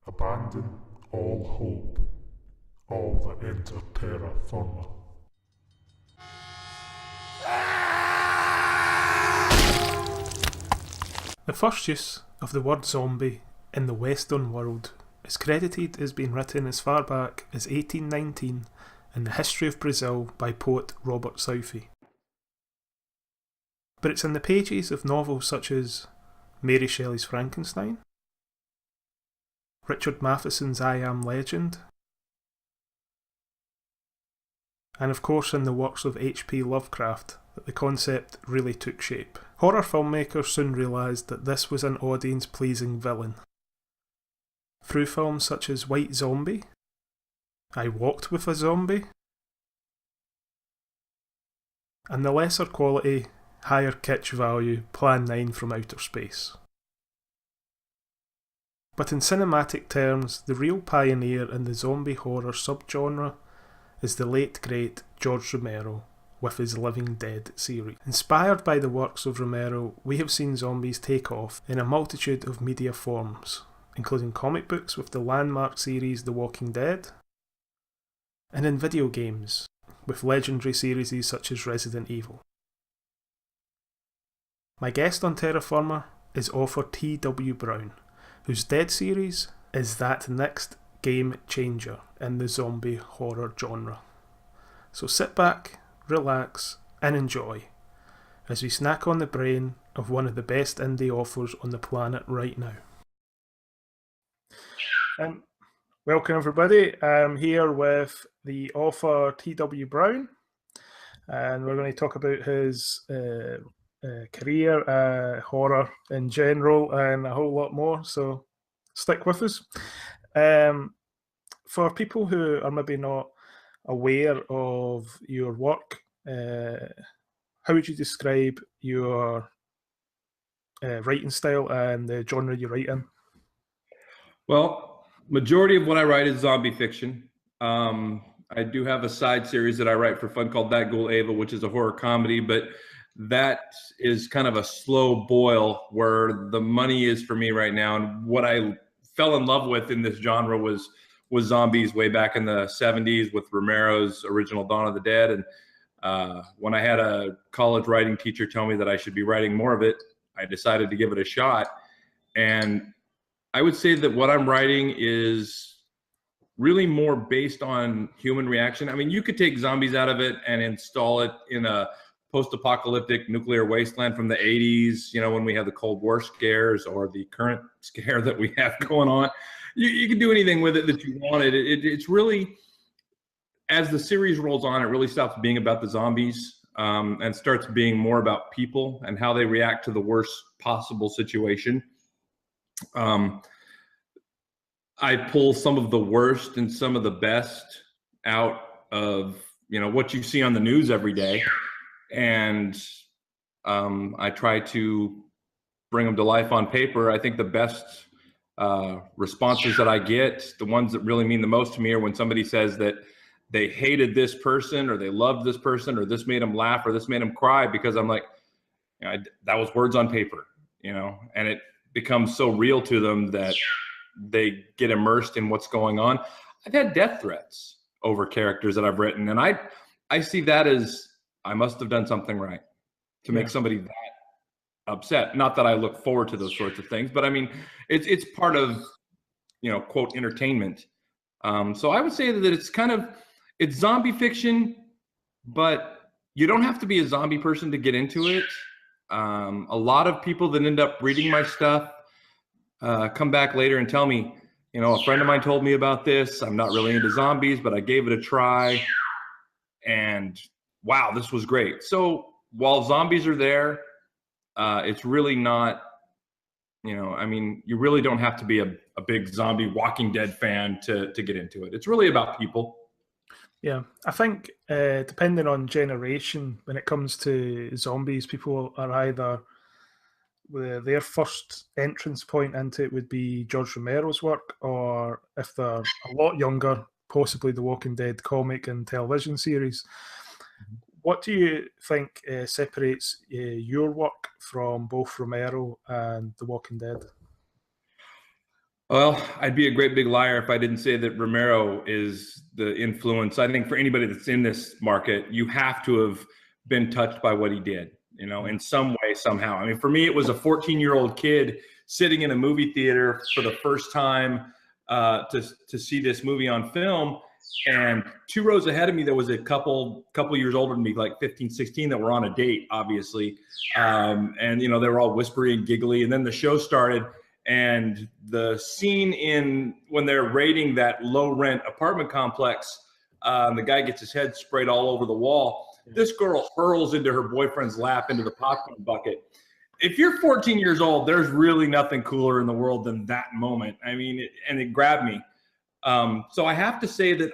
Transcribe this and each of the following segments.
Abandon all hope, all that enter Terra Firma. The first use of the word zombie in the Western world is credited as being written as far back as 1819 in the History of Brazil by poet Robert Southey. But it's in the pages of novels such as Mary Shelley's Frankenstein, Richard Matheson's I Am Legend, and of course in the works of H.P. Lovecraft that the concept really took shape. Horror filmmakers soon realised that this was an audience-pleasing villain. Through films such as White Zombie, I Walked with a Zombie, and the lesser quality, higher kitsch value Plan 9 from Outer Space. But in cinematic terms, the real pioneer in the zombie horror subgenre is the late great George Romero with his Living Dead series. Inspired by the works of Romero, we have seen zombies take off in a multitude of media forms, including comic books with the landmark series The Walking Dead, and in video games with legendary series such as Resident Evil. My guest on Terra Firma is author T.W. Brown, whose Dead series is that next game changer in the zombie horror genre. So sit back, relax, and enjoy as we snack on the brain of one of the best indie authors on the planet right now. Welcome everybody. I'm here with the author T.W. Brown, and we're going to talk about his career, horror in general, and a whole lot more, so stick with us. For people who are maybe not aware of your work, how would you describe your writing style and the genre you write in? Well, majority of what I write is zombie fiction. I do have a side series that I write for fun called That Ghoul Ava, which is a horror comedy, but that is kind of a slow boil where the money is for me right now. And what I fell in love with in this genre was zombies way back in the 70s with Romero's original Dawn of the Dead. And when I had a college writing teacher tell me that I should be writing more of it, I decided to give it a shot. And I would say that what I'm writing is really more based on human reaction. I mean, you could take zombies out of it and install it in a post-apocalyptic nuclear wasteland from the 80s, you know, when we had the Cold War scares or the current scare that we have going on. You can do anything with it that you wanted. It's really, as the series rolls on, it really stops being about the zombies and starts being more about people and how they react to the worst possible situation. I pull some of the worst and some of the best out of, you know, what you see on the news every day. And I try to bring them to life on paper. I think the best responses that I get, the ones that really mean the most to me, are when somebody says that they hated this person or they loved this person or this made them laugh or this made them cry, because I'm like, you know, that was words on paper, you know, and it becomes so real to them that they get immersed in what's going on. I've had death threats over characters that I've written, and I see that as I must have done something right to make somebody that upset. Not that I look forward to those sorts of things, but I mean, it's part of, you know, quote, entertainment. So I would say that it's zombie fiction, but you don't have to be a zombie person to get into it. A lot of people that end up reading my stuff come back later and tell me, you know, a friend of mine told me about this. I'm not really into zombies, but I gave it a try, and wow, this was great. So while zombies are there, it's really not, you know, I mean, you really don't have to be a big zombie Walking Dead fan to get into it. It's really about people. Yeah, I think depending on generation, when it comes to zombies, people are either their first entrance point into it would be George Romero's work, or if they're a lot younger, possibly the Walking Dead comic and television series. What do you think separates your work from both Romero and The Walking Dead? Well, I'd be a great big liar if I didn't say that Romero is the influence. I think for anybody that's in this market, you have to have been touched by what he did, you know, in some way, somehow. I mean, for me, it was a 14-year-old kid sitting in a movie theater for the first time to see this movie on film. And 2 rows ahead of me, there was a couple years older than me, like 15, 16, that were on a date, obviously. And, you know, they were all whispery and giggly. And then the show started. And the scene when they're raiding that low rent apartment complex, the guy gets his head sprayed all over the wall. This girl hurls into her boyfriend's lap into the popcorn bucket. If you're 14 years old, there's really nothing cooler in the world than that moment. I mean, and it grabbed me. So I have to say that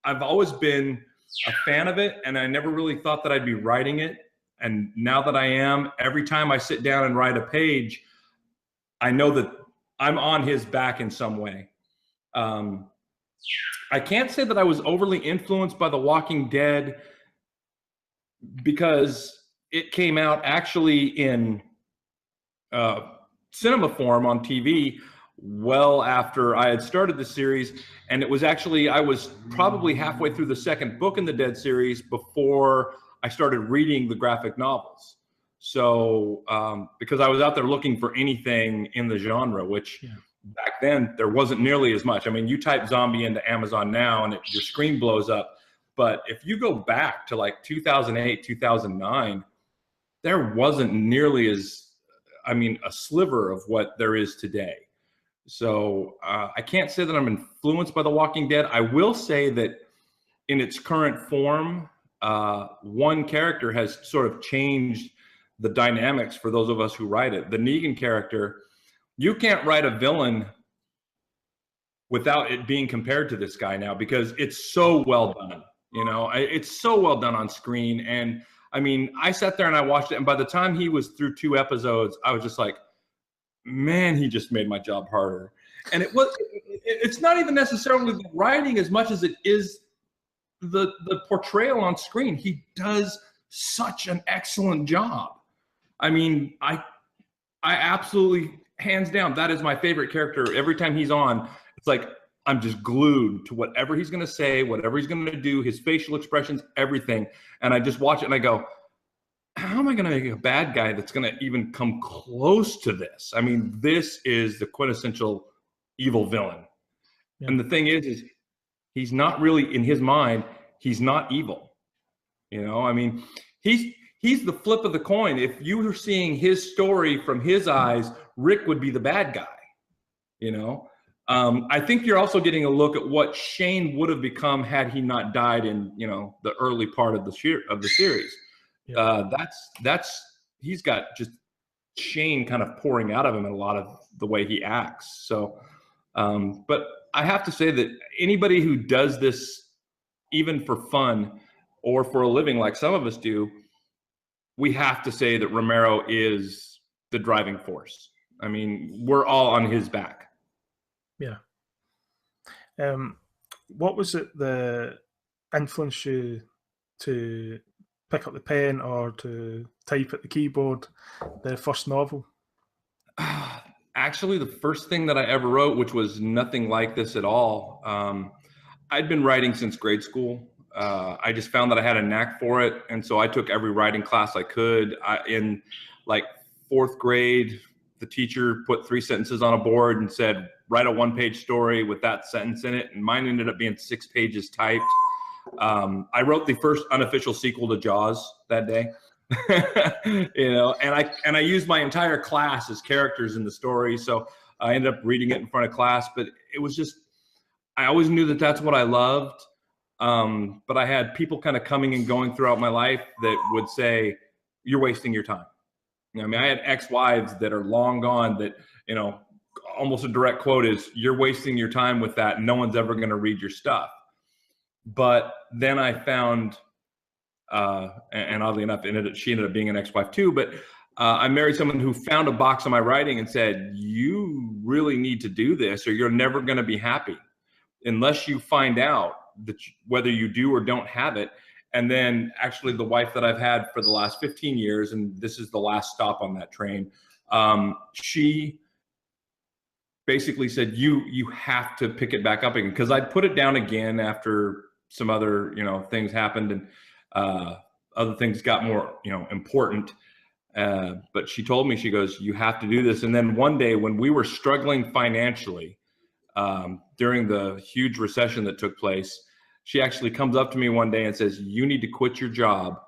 I've always been a fan of it, and I never really thought that I'd be writing it. And now that I am, every time I sit down and write a page, I know that I'm on his back in some way. I can't say that I was overly influenced by The Walking Dead because it came out actually in cinema form on TV well after I had started the series. And it was actually, I was probably halfway through the second book in the Dead series before I started reading the graphic novels. So, because I was out there looking for anything in the genre, which back then there wasn't nearly as much. I mean, you type zombie into Amazon now and your screen blows up. But if you go back to like 2008, 2009, there wasn't nearly as, I mean, a sliver of what there is today. So I can't say that I'm influenced by The Walking Dead. I will say that in its current form, one character has sort of changed the dynamics for those of us who write it. The Negan character, you can't write a villain without it being compared to this guy now, because it's so well done. You know, it's so well done on screen. And I mean, I sat there and I watched it, and by the time he was through 2 episodes, I was just like, man, he just made my job harder. And it's not even necessarily the writing as much as it is the portrayal on screen. He does such an excellent job. I mean, I absolutely, hands down, that is my favorite character. Every time he's on, it's like I'm just glued to whatever he's going to say, whatever he's going to do, his facial expressions, everything. And I just watch it and I go, how am I going to make a bad guy that's going to even come close to this? I mean, this is the quintessential evil villain. Yeah. And the thing is he's not really, in his mind, he's not evil. You know, I mean, he's the flip of the coin. If you were seeing his story from his eyes, Rick would be the bad guy. You know, I think you're also getting a look at what Shane would have become had he not died in, you know, the early part of the series. Yeah. He's got just Shane kind of pouring out of him in a lot of the way he acts. So, but I have to say that anybody who does this, even for fun or for a living, like some of us do, we have to say that Romero is the driving force. I mean, we're all on his back. Yeah. What was it that influenced you to pick up the pen or to type at the keyboard, the first novel? Actually, the first thing that I ever wrote, which was nothing like this at all, I'd been writing since grade school. I just found that I had a knack for it. And so I took every writing class I could. In like 4th grade, the teacher put 3 sentences on a board and said, write a 1-page story with that sentence in it. And mine ended up being 6 pages typed. I wrote the first unofficial sequel to Jaws that day. You know, and I used my entire class as characters in the story. So I ended up reading it in front of class, but it was just, I always knew that that's what I loved. But I had people kind of coming and going throughout my life that would say, you're wasting your time. You know, I mean, I had ex-wives that are long gone that, you know, almost a direct quote is, you're wasting your time with that. No one's ever going to read your stuff. But then I found, and oddly enough, she ended up being an ex-wife too, but I married someone who found a box of my writing and said, you really need to do this or you're never going to be happy unless you find out that whether you do or don't have it. And then actually the wife that I've had for the last 15 years, and this is the last stop on that train, she basically said, you have to pick it back up again, because I'd put it down again after some other, things happened, and other things got more, important. But she told me, she goes, you have to do this. And then one day when we were struggling financially, during the huge recession that took place, she actually comes up to me one day and says, you need to quit your job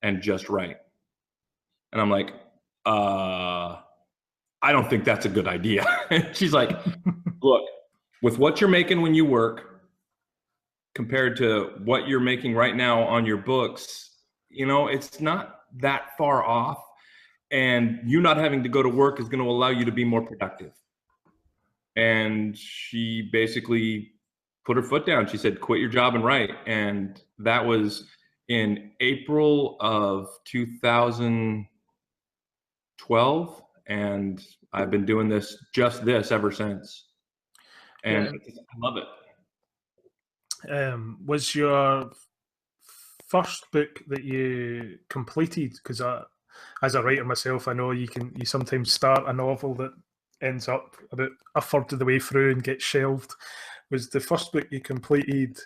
and just write. And I'm like, I don't think that's a good idea. She's like, look, with what you're making when you work compared to what you're making right now on your books, it's not that far off. And you not having to go to work is going to allow you to be more productive. And she basically put her foot down. She said, quit your job and write. And that was in April of 2012. And I've been doing this ever since. And I love it. Was your first book that you completed, because as a writer myself, I know you sometimes start a novel that ends up about a third of the way through and gets shelved. Was the first book you completed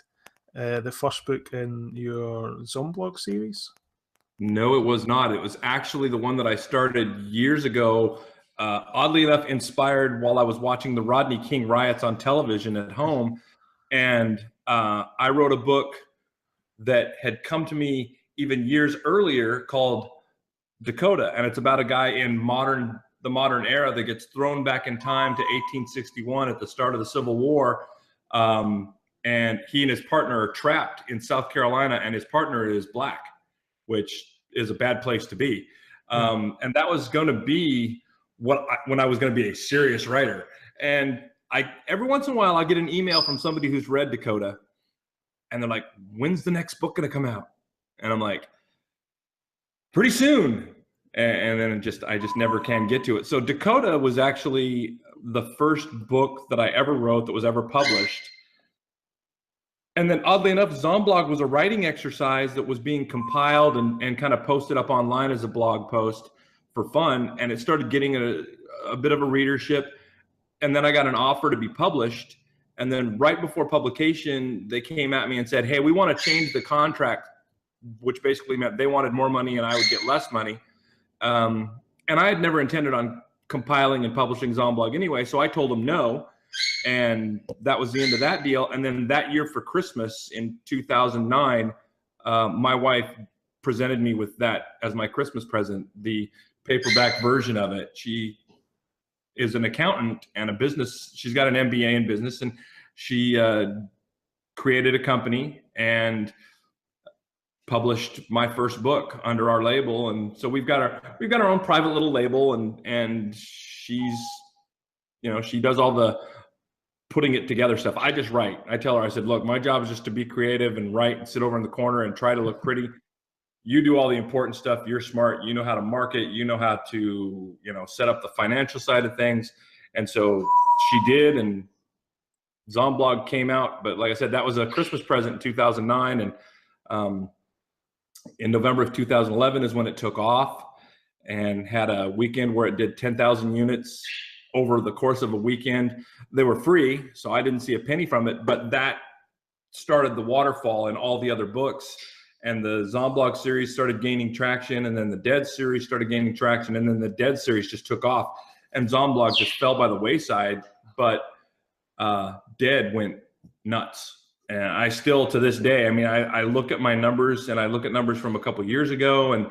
the first book in your Zomblog series? No, it was not. It was actually the one that I started years ago, oddly enough, inspired while I was watching the Rodney King riots on television at home. And I wrote a book that had come to me even years earlier called Dakota. And it's about a guy in the modern era that gets thrown back in time to 1861 at the start of the Civil War. And he and his partner are trapped in South Carolina, and his partner is black, which is a bad place to be. And that was going to be when I was going to be a serious writer. And every once in a while, I get an email from somebody who's read Dakota, and they're like, when's the next book going to come out? And I'm like, pretty soon. And then I just never can get to it. So Dakota was actually the first book that I ever wrote that was ever published. And then oddly enough, Zomblog was a writing exercise that was being compiled and kind of posted up online as a blog post for fun. And it started getting a bit of a readership. And then I got an offer to be published. And then right before publication, they came at me and said, hey, we want to change the contract, which basically meant they wanted more money and I would get less money. And I had never intended on compiling and publishing Zomblog anyway. So I told them no. And that was the end of that deal. And then that year for Christmas in 2009, my wife presented me with that as my Christmas present, the paperback version of it. She is an accountant and a business. She's got an MBA in business, and she created a company and published my first book under our label. And so we've got our own private little label, and she's, she does all the putting it together stuff. I just write. I tell her, I said, look, my job is just to be creative and write and sit over in the corner and try to look pretty. You do all the important stuff. You're smart. You know how to market. You know how to, set up the financial side of things. And so she did, and Zomblog came out. But like I said, that was a Christmas present in 2009. And in November of 2011 is when it took off, and had a weekend where it did 10,000 units over the course of a weekend. They were free, so I didn't see a penny from it, but that started the waterfall in all the other books. And the Zomblog series started gaining traction, and then the Dead series started gaining traction, and then the Dead series just took off, and Zomblog just fell by the wayside. But Dead went nuts. And I still, to this day, I look at my numbers, and I look at numbers from a couple years ago, and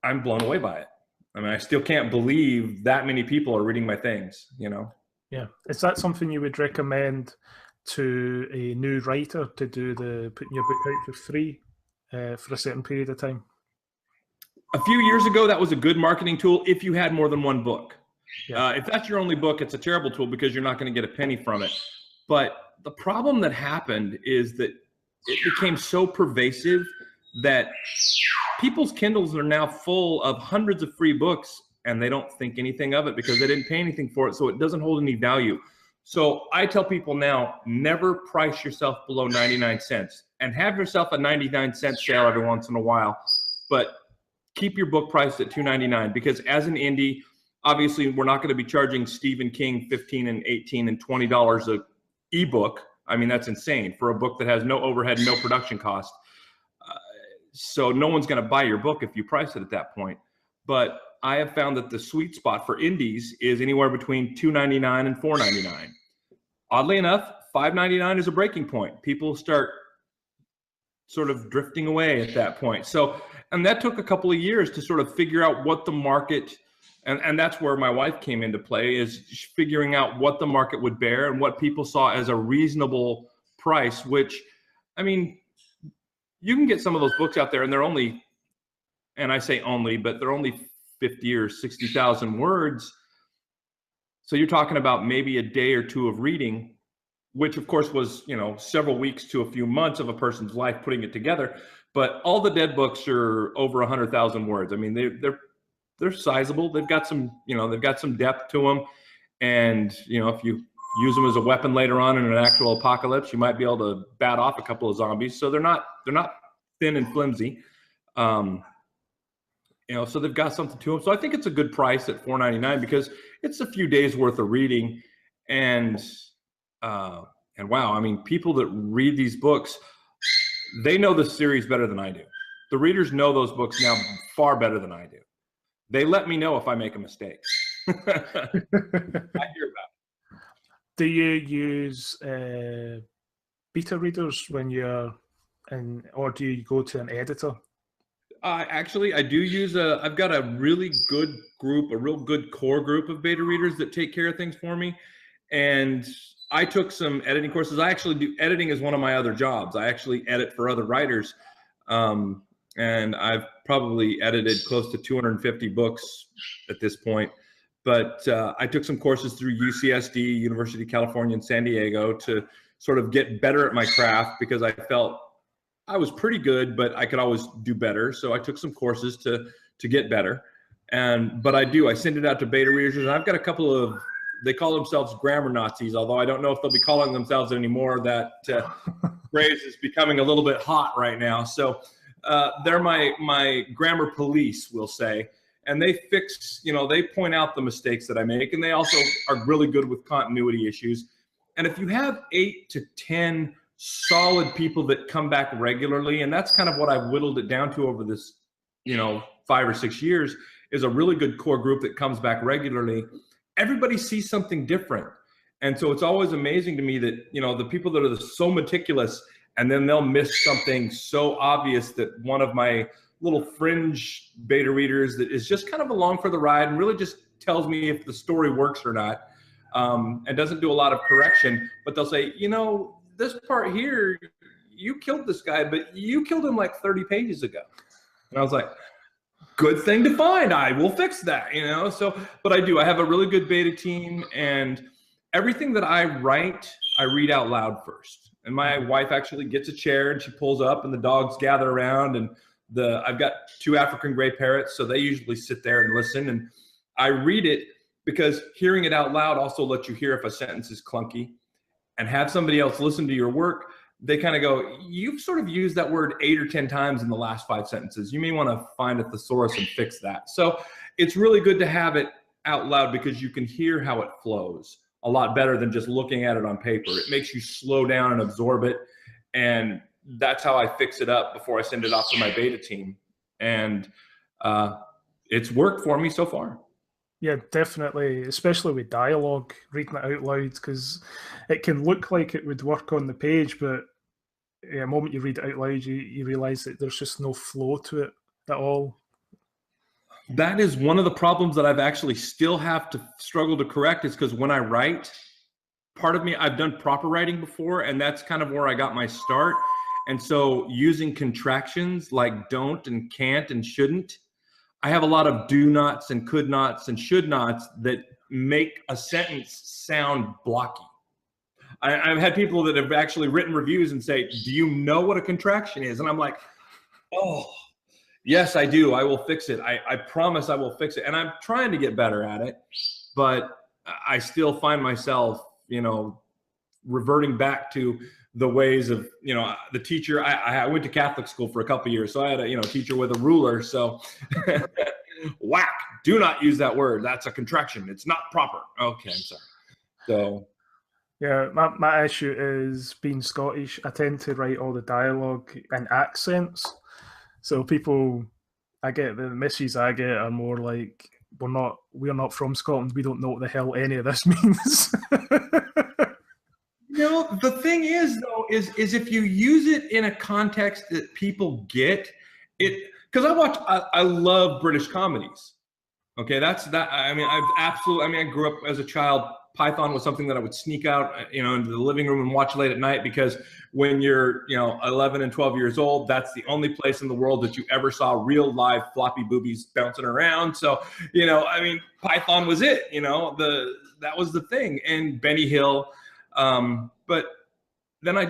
I'm blown away by it. I still can't believe that many people are reading my things, Yeah. Is that something you would recommend to a new writer, to do putting your book out for free for a certain period of time? A few years ago, that was a good marketing tool if you had more than one book. Yeah. If that's your only book, it's a terrible tool because you're not going to get a penny from it. But the problem that happened is that it became so pervasive that people's Kindles are now full of hundreds of free books, and they don't think anything of it because they didn't pay anything for it. So it doesn't hold any value. So I tell people now, never price yourself below 99 cents, and have yourself a 99-cent sale every once in a while, but keep your book priced at $2.99, because as an indie, obviously we're not going to be charging Stephen King $15 and $18 and $20 a ebook. I mean, that's insane for a book that has no overhead, no production cost. So no one's going to buy your book if you price it at that point. But I have found that the sweet spot for indies is anywhere between $2.99 and $4.99. Oddly enough, $5.99 is a breaking point. People start sort of drifting away at that point. So, and that took a couple of years to sort of figure out what the market, and that's where my wife came into play, is figuring out what the market would bear and what people saw as a reasonable price, which, I mean, you can get some of those books out there and they're only, and I say only, but they're only 50 or 60,000 words. So you're talking about maybe a day or two of reading, which of course was, you know, several weeks to a few months of a person's life putting it together. But all the Dead books are over 100,000 words. I mean, they're sizable. They've got some, you know, they've got some depth to them. And, you know, if you use them as a weapon later on in an actual apocalypse, you might be able to bat off a couple of zombies. So they're not thin and flimsy. You know, so they've got something to them. So I think it's a good price at $4.99 because it's a few days worth of reading. And wow, I mean, people that read these books, they know the series better than I do. The readers know those books now far better than I do. They let me know if I make a mistake. I hear about it. Do you use beta readers when you're in, or do you go to an editor? Actually, I do use I've got a really good group, a real good core group of beta readers that take care of things for me. And I took some editing courses. I actually do editing as one of my other jobs. I actually edit for other writers. And I've probably edited close to 250 books at this point. But I took some courses through UCSD, University of California in San Diego, to sort of get better at my craft because I felt I was pretty good, but I could always do better. So I took some courses to get better. But I send it out to beta readers. And I've got a couple of, they call themselves grammar Nazis, although I don't know if they'll be calling themselves anymore. That phrase is becoming a little bit hot right now. So they're my grammar police, we'll say. And they fix, you know, they point out the mistakes that I make. And they also are really good with continuity issues. And if you have 8 to 10 solid people that come back regularly, and that's kind of what I've whittled it down to over this, you know, 5 or 6 years, is a really good core group that comes back regularly. Everybody sees something different. And so it's always amazing to me that, you know, the people that are so meticulous and then they'll miss something so obvious that one of my little fringe beta readers that is just kind of along for the ride and really just tells me if the story works or not, and doesn't do a lot of correction, but they'll say, you know, this part here, you killed this guy, but you killed him like 30 pages ago. And I was like, good thing to find. I will fix that, you know? So, but I have a really good beta team, and everything that I write, I read out loud first. And my wife actually gets a chair and she pulls up and the dogs gather around, and I've got 2 African gray parrots. So they usually sit there and listen, and I read it because hearing it out loud also lets you hear if a sentence is clunky. And have somebody else listen to your work, they kind of go, you've sort of used that word 8 or 10 times in the last 5 sentences. You may want to find a thesaurus and fix that. So it's really good to have it out loud because you can hear how it flows a lot better than just looking at it on paper. It makes you slow down and absorb it. And that's how I fix it up before I send it off to my beta team. And it's worked for me so far. Yeah, definitely, especially with dialogue, reading it out loud, because it can look like it would work on the page, but the moment you read it out loud, you realize that there's just no flow to it at all. That is one of the problems that I've actually still have to struggle to correct, is because when I write, part of me, I've done proper writing before, and that's kind of where I got my start. And so using contractions like don't and can't and shouldn't, I have a lot of do nots and could nots and should nots that make a sentence sound blocky. I've had people that have actually written reviews and say, do you know what a contraction is? And I'm like, oh, yes, I do. I will fix it. I promise I will fix it. And I'm trying to get better at it, but I still find myself, you know, reverting back to the ways of, you know, the teacher. I went to Catholic school for a couple of years, so I had a, you know, teacher with a ruler. So whack, do not use that word. That's a contraction. It's not proper. Okay, I'm sorry. So yeah, my issue is being Scottish. I tend to write all the dialogue in accents. So people, I get the messages I get are more like, we're not from Scotland. We don't know what the hell any of this means. You know, the thing is though, is if you use it in a context that people get it, because I love British comedies. Okay, I mean, I grew up as a child. Python was something that I would sneak out, into the living room and watch late at night, because when you're, 11 and 12 years old, that's the only place in the world that you ever saw real live floppy boobies bouncing around. So, I mean, Python was it, that was the thing. And Benny Hill. But then I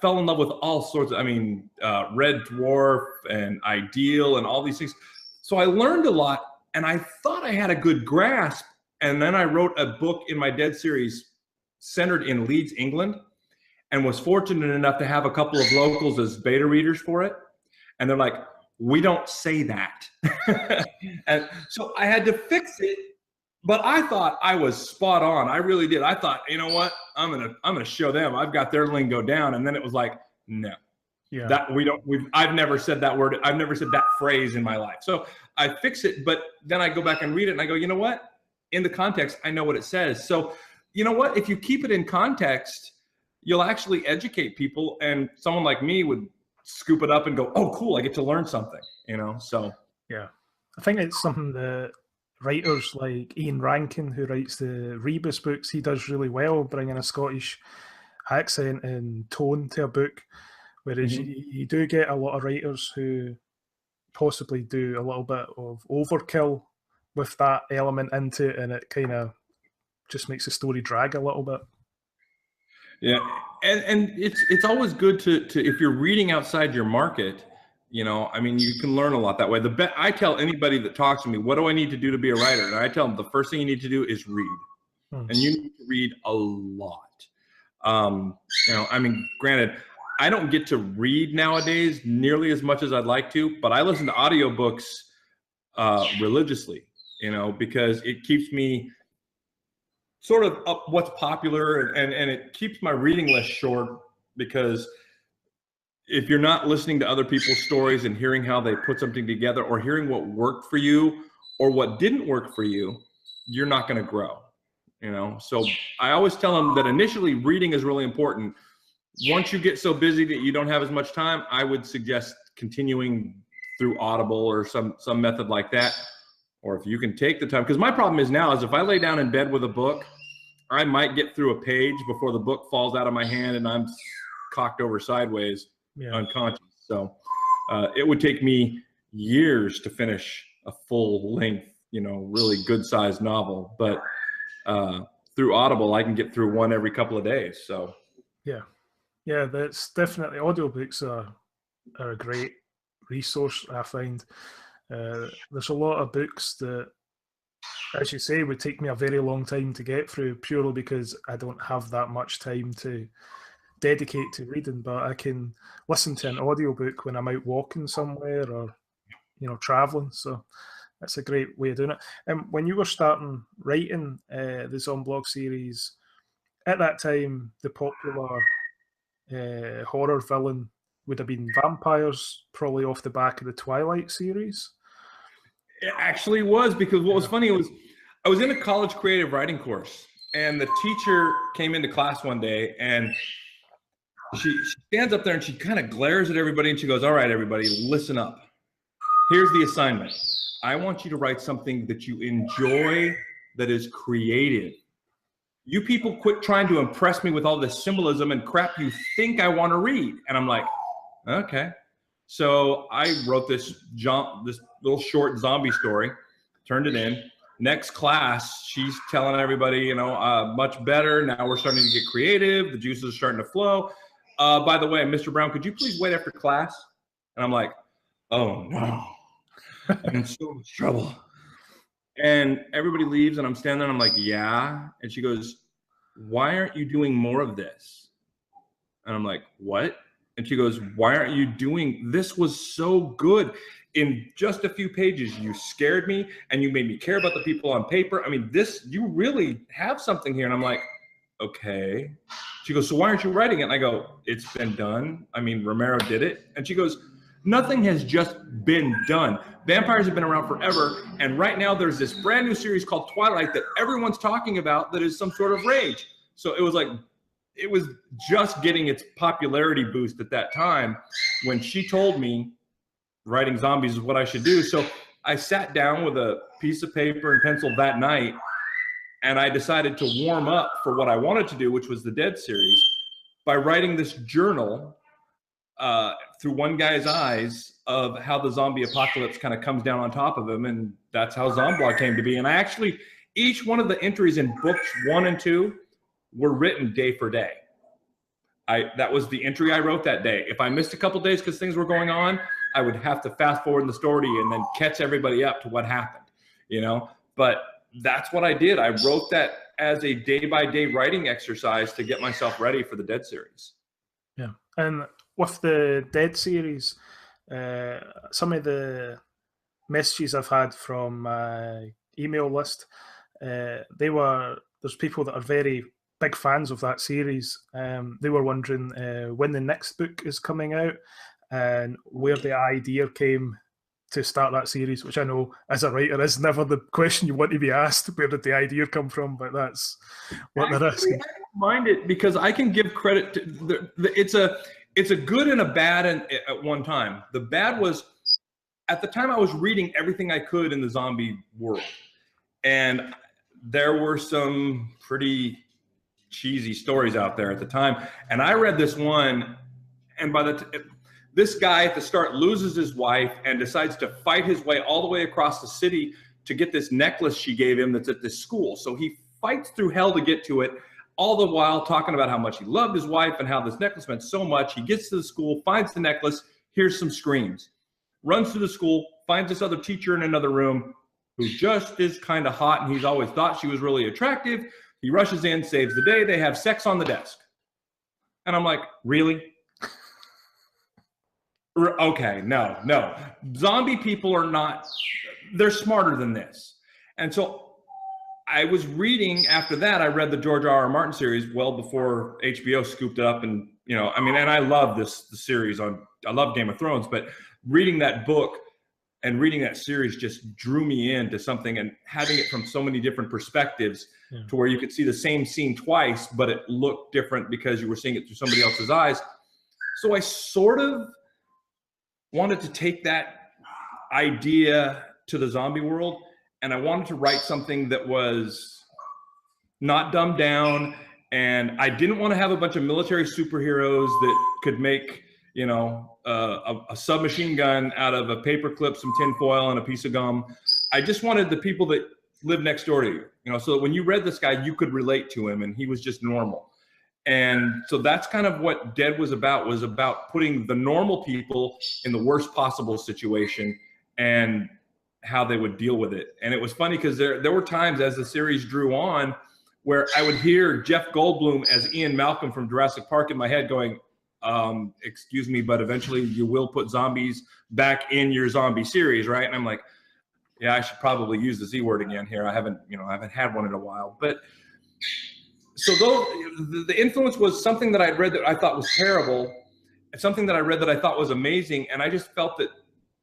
fell in love with all sorts of, Red Dwarf and Ideal and all these things. So I learned a lot, and I thought I had a good grasp. And then I wrote a book in my Dead series centered in Leeds, England, and was fortunate enough to have a couple of locals as beta readers for it. And they're like, we don't say that. And so I had to fix it, but I thought I was spot on. I really did. I thought, you know what? I'm gonna show them. I've got their lingo down. And then it was like, no. Yeah. I've never said that word. I've never said that phrase in my life. So I fix it, but then I go back and read it and I go, you know what? In the context, I know what it says. So, you know what? If you keep it in context, you'll actually educate people. And someone like me would scoop it up and go, oh, cool, I get to learn something, So, yeah. I think it's something that writers like Ian Rankin, who writes the Rebus books, he does really well, bringing a Scottish accent and tone to a book. Whereas you do get a lot of writers who possibly do a little bit of overkill with that element into it, and it kind of just makes the story drag a little bit. Yeah, and it's always good to if you're reading outside your market, you can learn a lot that way. I tell anybody that talks to me, what do I need to do to be a writer? And I tell them the first thing you need to do is read, and you need to read a lot. Granted, I don't get to read nowadays nearly as much as I'd like to, but I listen to audiobooks religiously. Because it keeps me sort of up what's popular, and it keeps my reading list short, because if you're not listening to other people's stories and hearing how they put something together, or hearing what worked for you or what didn't work for you, you're not going to grow, So I always tell them that initially reading is really important. Once you get so busy that you don't have as much time, I would suggest continuing through Audible or some method like that. Or if you can take the time, because my problem is now is if I lay down in bed with a book, I might get through a page before the book falls out of my hand and I'm cocked over sideways, unconscious. So it would take me years to finish a full length, really good sized novel. But through Audible, I can get through one every couple of days. So yeah, that's definitely, audiobooks are a great resource, I find. There's a lot of books that, as you say, would take me a very long time to get through, purely because I don't have that much time to dedicate to reading. But I can listen to an audiobook when I'm out walking somewhere or, traveling. So that's a great way of doing it. And when you were starting writing the Zomblog series, at that time, the popular horror villain would have been vampires, probably off the back of the Twilight series. It actually was, because what was funny was I was in a college creative writing course, and the teacher came into class one day, and she stands up there and she kind of glares at everybody, and she goes, all right, everybody, listen up. Here's the assignment. I want you to write something that you enjoy, that is creative. You people quit trying to impress me with all this symbolism and crap you think I want to read. And I'm like, okay. So I wrote this little short zombie story, turned it in. Next class, she's telling everybody, much better. Now we're starting to get creative. The juices are starting to flow. By the way, Mr. Brown, could you please wait after class? And I'm like, oh no, I'm in so much trouble. And everybody leaves, and I'm standing there, and I'm like, yeah. And she goes, why aren't you doing more of this? And I'm like, what? And she goes, why aren't you doing, this was so good. in just a few pages, you scared me and you made me care about the people on paper. I mean, you really have something here. And I'm like, okay. She goes, so why aren't you writing it? And I go, it's been done. I mean, Romero did it. And she goes, nothing has just been done. Vampires have been around forever. And right now there's this brand new series called Twilight that everyone's talking about that is some sort of rage. So it was like, it was just getting its popularity boost at that time when she told me writing zombies is what I should do. So I sat down with a piece of paper and pencil that night, and I decided to warm up for what I wanted to do, which was the Dead series, by writing this journal through one guy's eyes of how the zombie apocalypse kind of comes down on top of him. And that's how Zomblog came to be. And I actually, each one of the entries in books 1 and 2 were written day for day. That was the entry I wrote that day. If I missed a couple days because things were going on, I would have to fast forward in the story and then catch everybody up to what happened, you know? But that's what I did. I wrote that as a day-by-day writing exercise to get myself ready for the Dead series. Yeah, and with the Dead series, some of the messages I've had from my email list, there's people that are very big fans of that series. They were wondering when the next book is coming out and where the idea came to start that series, which I know as a writer is never the question you want to be asked, where did the idea come from, but that's what they're asking. I don't mind it because I can give credit to it's a good and a bad at one time. The bad was, at the time I was reading everything I could in the zombie world, and there were some pretty cheesy stories out there at the time. And I read this one, and this guy at the start loses his wife and decides to fight his way all the way across the city to get this necklace she gave him that's at this school. So he fights through hell to get to it, all the while talking about how much he loved his wife and how this necklace meant so much. He gets to the school, finds the necklace, hears some screams, runs to the school, finds this other teacher in another room who just is kind of hot, and he's always thought she was really attractive. He rushes in, saves the day. They have sex on the desk. And I'm like, really? Okay, no. Zombie people are not, they're smarter than this. And so I was reading, after that, I read the George R.R. Martin series well before HBO scooped it up. And, you know, I mean, and I love the series I love Game of Thrones, but reading that book and reading that series just drew me into something, and having it from so many different perspectives to where you could see the same scene twice, but it looked different because you were seeing it through somebody else's eyes. So I sort of wanted to take that idea to the zombie world, and I wanted to write something that was not dumbed down, and I didn't want to have a bunch of military superheroes that could make, you know, a submachine gun out of a paper clip, some tin foil, and a piece of gum. I just wanted the people that live next door to you, you know, so that when you read this guy, you could relate to him, and he was just normal. And so that's kind of what Dead was about putting the normal people in the worst possible situation and how they would deal with it. And it was funny because there were times as the series drew on where I would hear Jeff Goldblum as Ian Malcolm from Jurassic Park in my head going, excuse me, but eventually you will put zombies back in your zombie series, right? And I'm like, yeah, I should probably use the Z word again here. I haven't had one in a while. But so the influence was something that I'd read that I thought was terrible, and something that I read that I thought was amazing. And I just felt that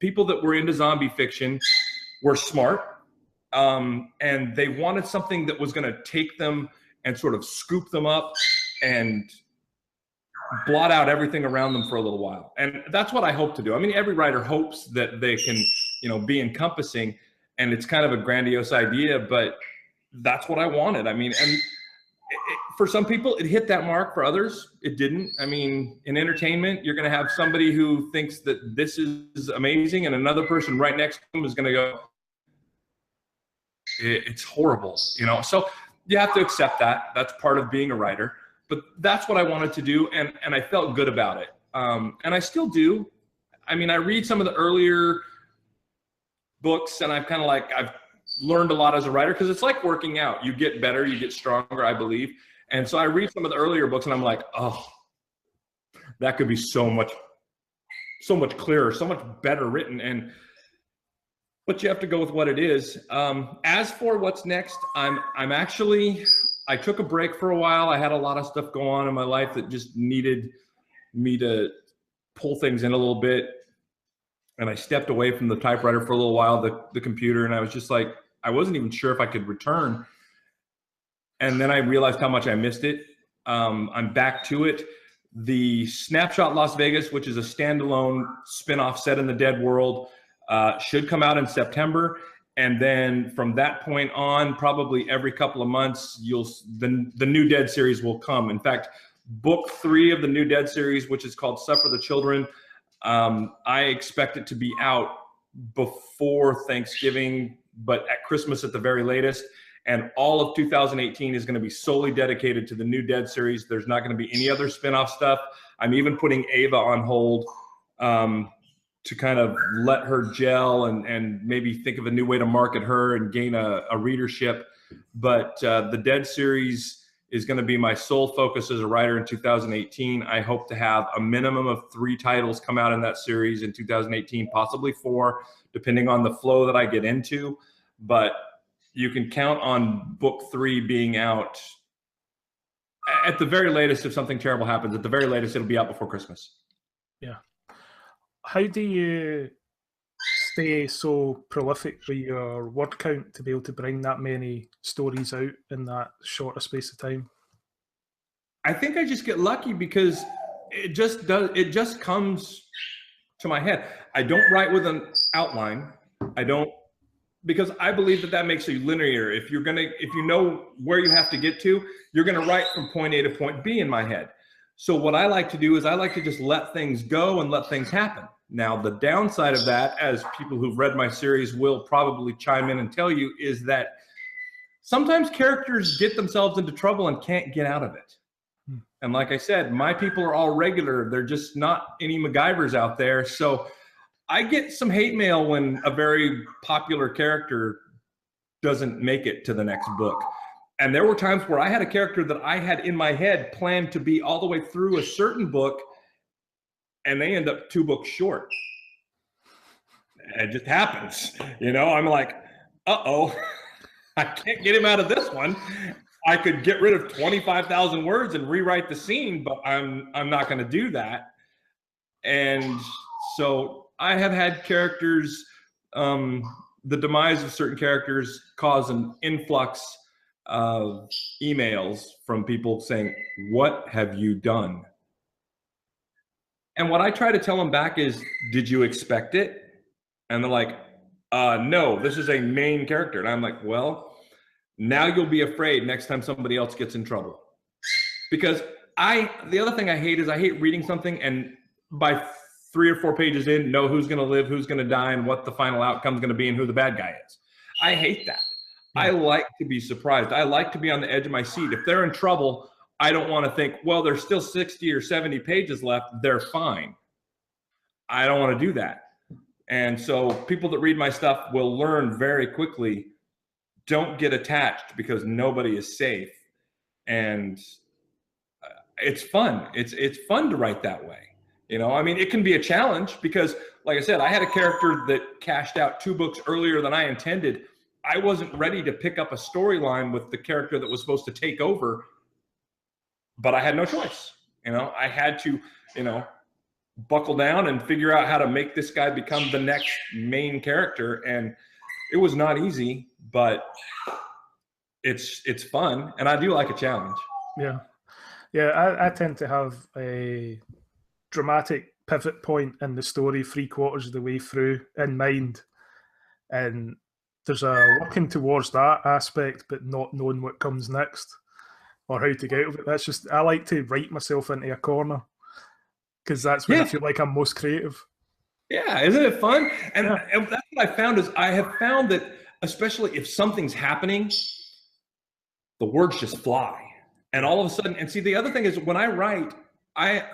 people that were into zombie fiction were smart, and they wanted something that was going to take them and sort of scoop them up and blot out everything around them for a little while. And that's what I hope to do. I mean, every writer hopes that they can, you know, be encompassing, and it's kind of a grandiose idea, but that's what I wanted. I mean, and for some people, it hit that mark. For others, it didn't. I mean, in entertainment, you're going to have somebody who thinks that this is amazing, and another person right next to them is going to go, it's horrible, you know? So you have to accept that. That's part of being a writer. But that's what I wanted to do, and I felt good about it. And I still do. I mean, I read some of the earlier books, and I've learned a lot as a writer, because it's like working out. You get better, you get stronger, I believe. And so I read some of the earlier books, and I'm like, oh, that could be so much clearer, so much better written. And but you have to go with what it is. As for what's next, I'm actually, I took a break for a while. I had a lot of stuff going on in my life that just needed me to pull things in a little bit. And I stepped away from the typewriter for a little while, the computer, and I was just like, I wasn't even sure if I could return. And then I realized how much I missed it. I'm back to it. The Snapshot Las Vegas, which is a standalone spinoff set in the Dead world, should come out in September. And then from that point on, probably every couple of months, the new Dead series will come. In fact, book 3 of the new Dead series, which is called Suffer the Children, I expect it to be out before Thanksgiving, but at Christmas at the very latest. And all of 2018 is going to be solely dedicated to the new Dead series. There's not going to be any other spinoff stuff. I'm even putting Ava on hold to kind of let her gel and maybe think of a new way to market her and gain a readership. But the Dead series is going to be my sole focus as a writer in 2018. I hope to have a minimum of 3 titles come out in that series in 2018, possibly 4, depending on the flow that I get into. But you can count on book 3 being out at the very latest. If something terrible happens, at the very latest, it'll be out before Christmas. Yeah. How do you stay so prolific with your word count to be able to bring that many stories out in that short a space of time? I think I just get lucky because it just comes to my head. I don't write with an outline. Because I believe that makes you linear. If you know where you have to get to, you're going to write from point A to point B in my head. So what I like to do is I like to just let things go and let things happen. Now, the downside of that, as people who've read my series will probably chime in and tell you, is that sometimes characters get themselves into trouble and can't get out of it. And like I said, my people are all regular. They're just not any MacGyvers out there. So I get some hate mail when a very popular character doesn't make it to the next book. And there were times where I had a character that I had in my head planned to be all the way through a certain book, and they end up 2 books short. It just happens. I'm like, uh-oh, I can't get him out of this one. I could get rid of 25,000 words and rewrite the scene, but I'm not going to do that. And so I have had characters, the demise of certain characters cause an influx of emails from people saying, "What have you done?" And what I try to tell them back is, "Did you expect it?" And they're like, "No, this is a main character." And I'm like, "Well, now you'll be afraid next time somebody else gets in trouble." Because the other thing I hate is I hate reading something and by 3 or 4 pages in, know who's going to live, who's going to die, and what the final outcome is going to be, and who the bad guy is. I hate that. I like to be surprised. I like to be on the edge of my seat. If they're in trouble, I don't want to think, well, there's still 60 or 70 pages left. They're fine. I don't want to do that. And so people that read my stuff will learn very quickly, don't get attached because nobody is safe. And it's fun. It's fun to write that way. It can be a challenge because, like I said, I had a character that cashed out 2 books earlier than I intended. I wasn't ready to pick up a storyline with the character that was supposed to take over, but I had no choice. I had to, buckle down and figure out how to make this guy become the next main character. And it was not easy, but it's fun. And I do like a challenge. Yeah. Yeah. I tend to have a dramatic pivot point in the story 3/4 of the way through in mind, and there's a working towards that aspect but not knowing what comes next or how to get out of it. That's just, I like to write myself into a corner because that's when I feel like I'm most creative. Yeah, isn't it fun? And that's what I found is I have found that especially if something's happening, the words just fly. And all of a sudden, and see, the other thing is when I write, I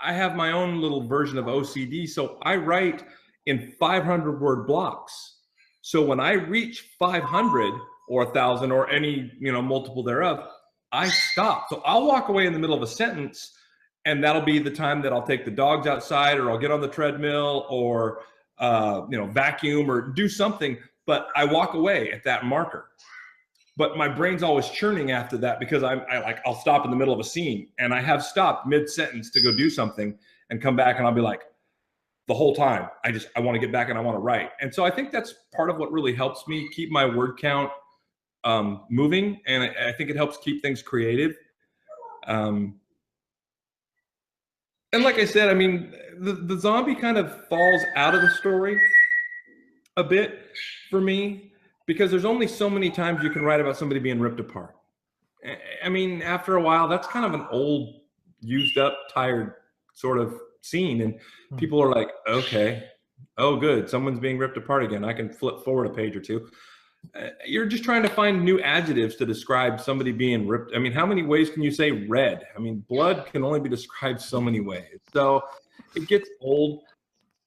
have my own little version of OCD. So I write in 500 word blocks. So when I reach 500 or 1,000 or any, multiple thereof, I stop. So I'll walk away in the middle of a sentence, and that'll be the time that I'll take the dogs outside, or I'll get on the treadmill, or vacuum or do something, but I walk away at that marker. But my brain's always churning after that because I'll stop in the middle of a scene, and I have stopped mid-sentence to go do something and come back, and I'll be like, the whole time, I want to get back and I want to write. And so I think that's part of what really helps me keep my word count moving, and I think it helps keep things creative. And like I said, I mean, the zombie kind of falls out of the story a bit for me, because there's only so many times you can write about somebody being ripped apart. I mean, after a while, that's kind of an old, used up, tired sort of scene. And people are like, okay, oh, good, someone's being ripped apart again. I can flip forward a page or two. You're just trying to find new adjectives to describe somebody being ripped. I mean, how many ways can you say red? I mean, blood can only be described so many ways. So it gets old.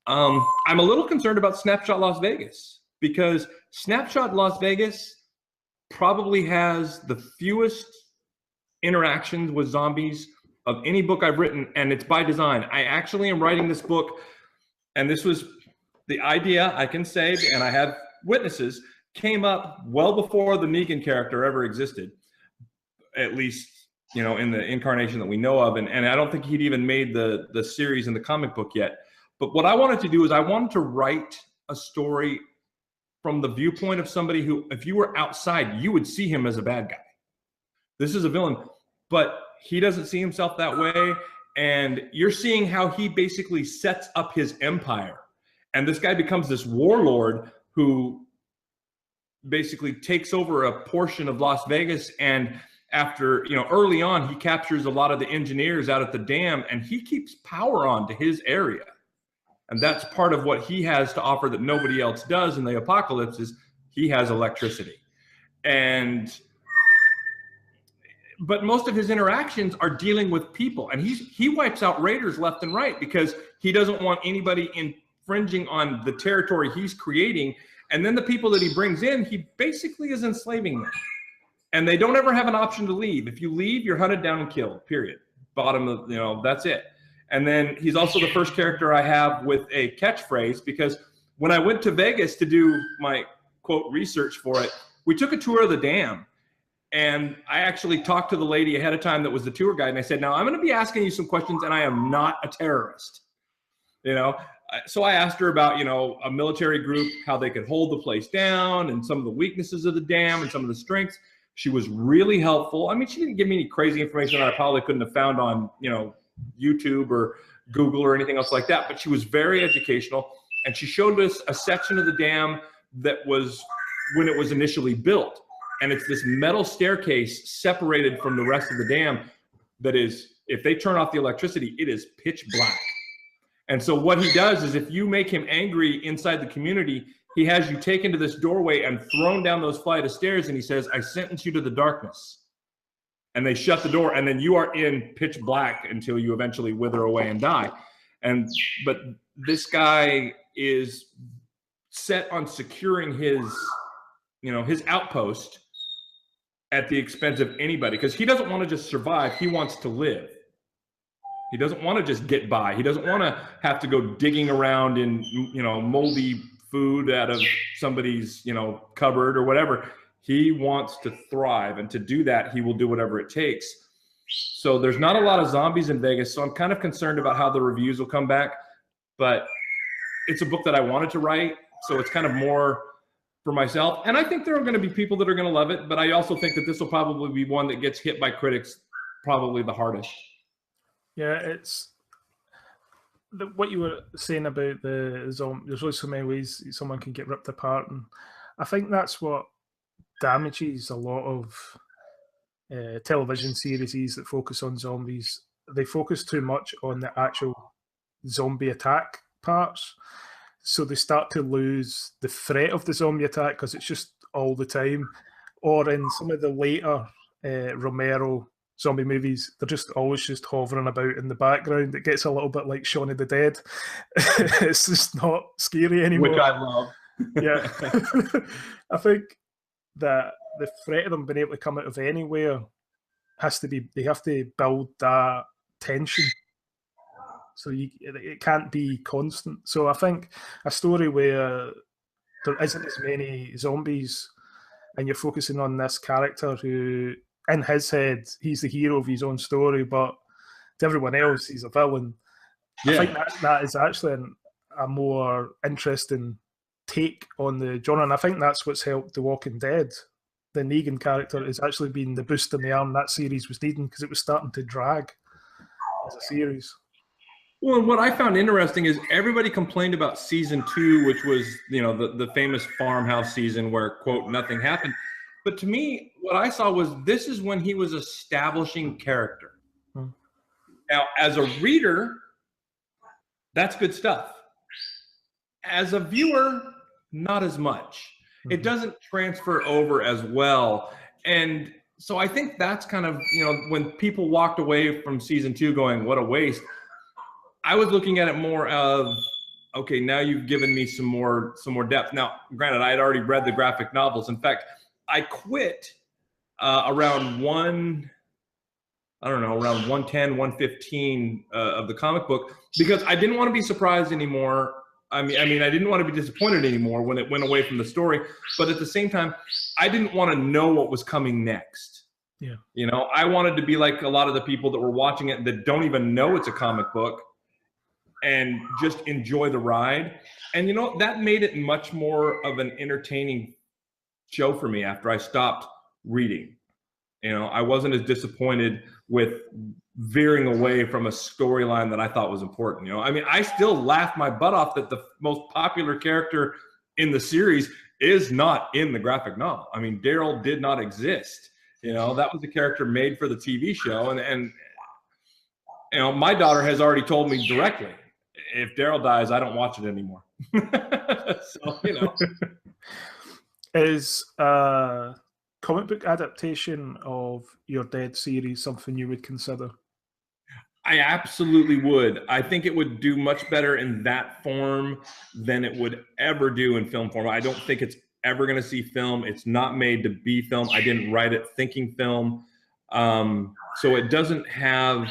I'm a little concerned about Snapshot Las Vegas, because Snapshot Las Vegas probably has the fewest interactions with zombies of any book I've written, and it's by design. I actually am writing this book, and this was the idea, I can say, and I have witnesses, came up well before the Negan character ever existed, at least, in the incarnation that we know of. And I don't think he'd even made the series in the comic book yet. But what I wanted to do is I wanted to write a story from the viewpoint of somebody who, if you were outside, you would see him as a bad guy. This is a villain, but he doesn't see himself that way. And you're seeing how he basically sets up his empire. And this guy becomes this warlord who basically takes over a portion of Las Vegas. And after, early on, he captures a lot of the engineers out at the dam, and he keeps power on to his area. And that's part of what he has to offer that nobody else does in the apocalypse, is he has electricity. But most of his interactions are dealing with people, and he wipes out raiders left and right because he doesn't want anybody infringing on the territory he's creating. And then the people that he brings in, he basically is enslaving them. And they don't ever have an option to leave. If you leave, you're hunted down and killed, period. Bottom of, that's it. And then he's also the first character I have with a catchphrase, because when I went to Vegas to do my, quote, research for it, we took a tour of the dam. And I actually talked to the lady ahead of time that was the tour guide. And I said, now I'm going to be asking you some questions, and I am not a terrorist. So I asked her about, a military group, how they could hold the place down, and some of the weaknesses of the dam and some of the strengths. She was really helpful. I mean, she didn't give me any crazy information that I probably couldn't have found on, YouTube or Google or anything else like that. But she was very educational. And she showed us a section of the dam that was when it was initially built. And it's this metal staircase separated from the rest of the dam that is, if they turn off the electricity, it is pitch black. And so what he does is, if you make him angry inside the community, he has you taken to this doorway and thrown down those flight of stairs. And he says, I sentence you to the darkness. And they shut the door, and then you are in pitch black until you eventually wither away and die. But this guy is set on securing his outpost at the expense of anybody, because he doesn't want to just survive. He wants to live. He doesn't want to just get by. He doesn't want to have to go digging around in, moldy food out of somebody's, cupboard or whatever. He wants to thrive, and to do that, he will do whatever it takes. So there's not a lot of zombies in Vegas, so I'm kind of concerned about how the reviews will come back. But it's a book that I wanted to write, so it's kind of more for myself. And I think there are going to be people that are going to love it, but I also think that this will probably be one that gets hit by critics probably the hardest. Yeah, it's what you were saying about the zombie. There's always so many ways someone can get ripped apart, and I think that's what damages a lot of television series that focus on zombies. They focus too much on the actual zombie attack parts, so they start to lose the threat of the zombie attack because it's just all the time. Or in some of the later Romero zombie movies, they're just always just hovering about in the background. It gets a little bit like Shaun of the Dead. It's just not scary anymore. Which I love. Yeah. I think that the threat of them being able to come out of anywhere has to be, they have to build that tension. So it can't be constant. So I think a story where there isn't as many zombies and you're focusing on this character who, in his head, he's the hero of his own story, but to everyone else, he's a villain. I think that is actually a more interesting take on the genre, and I think that's what's helped The Walking Dead. The Negan character has actually been the boost in the arm that series was needing, because it was starting to drag as a series. Well, and what I found interesting is everybody complained about season 2, which was, you know, the famous farmhouse season where, quote, nothing happened. But to me, what I saw was this is when he was establishing character. Now, as a reader, that's good stuff. As a viewer, not as much. It doesn't transfer over as well. And so I think that's kind of, you know, when people walked away from season 2 going, what a waste, I was looking at it more of, okay, now you've given me some more depth. Now, granted, I had already read the graphic novels. In fact, I quit around 110, 115 of the comic book, because I didn't want to be surprised anymore. I mean, I didn't want to be disappointed anymore when it went away from the story. But at the same time, I didn't want to know what was coming next. Yeah. You know, I wanted to be like a lot of the people that were watching it that don't even know it's a comic book and just enjoy the ride. And, you know, that made it much more of an entertaining show for me after I stopped reading. You know, I wasn't as disappointed with veering away from a storyline that I thought was important. You know, I mean, I still laugh my butt off that the most popular character in the series is not in the graphic novel. I mean, Daryl did not exist. You know, that was a character made for the TV show. And you know, my daughter has already told me directly, if Daryl dies, I don't watch it anymore. So, you know. Is comic book adaptation of your Dead series something you would consider? I absolutely would. I think it would do much better in that form than it would ever do in film form. I don't think it's ever going to see film. It's not made to be film. I didn't write it thinking film. So it doesn't have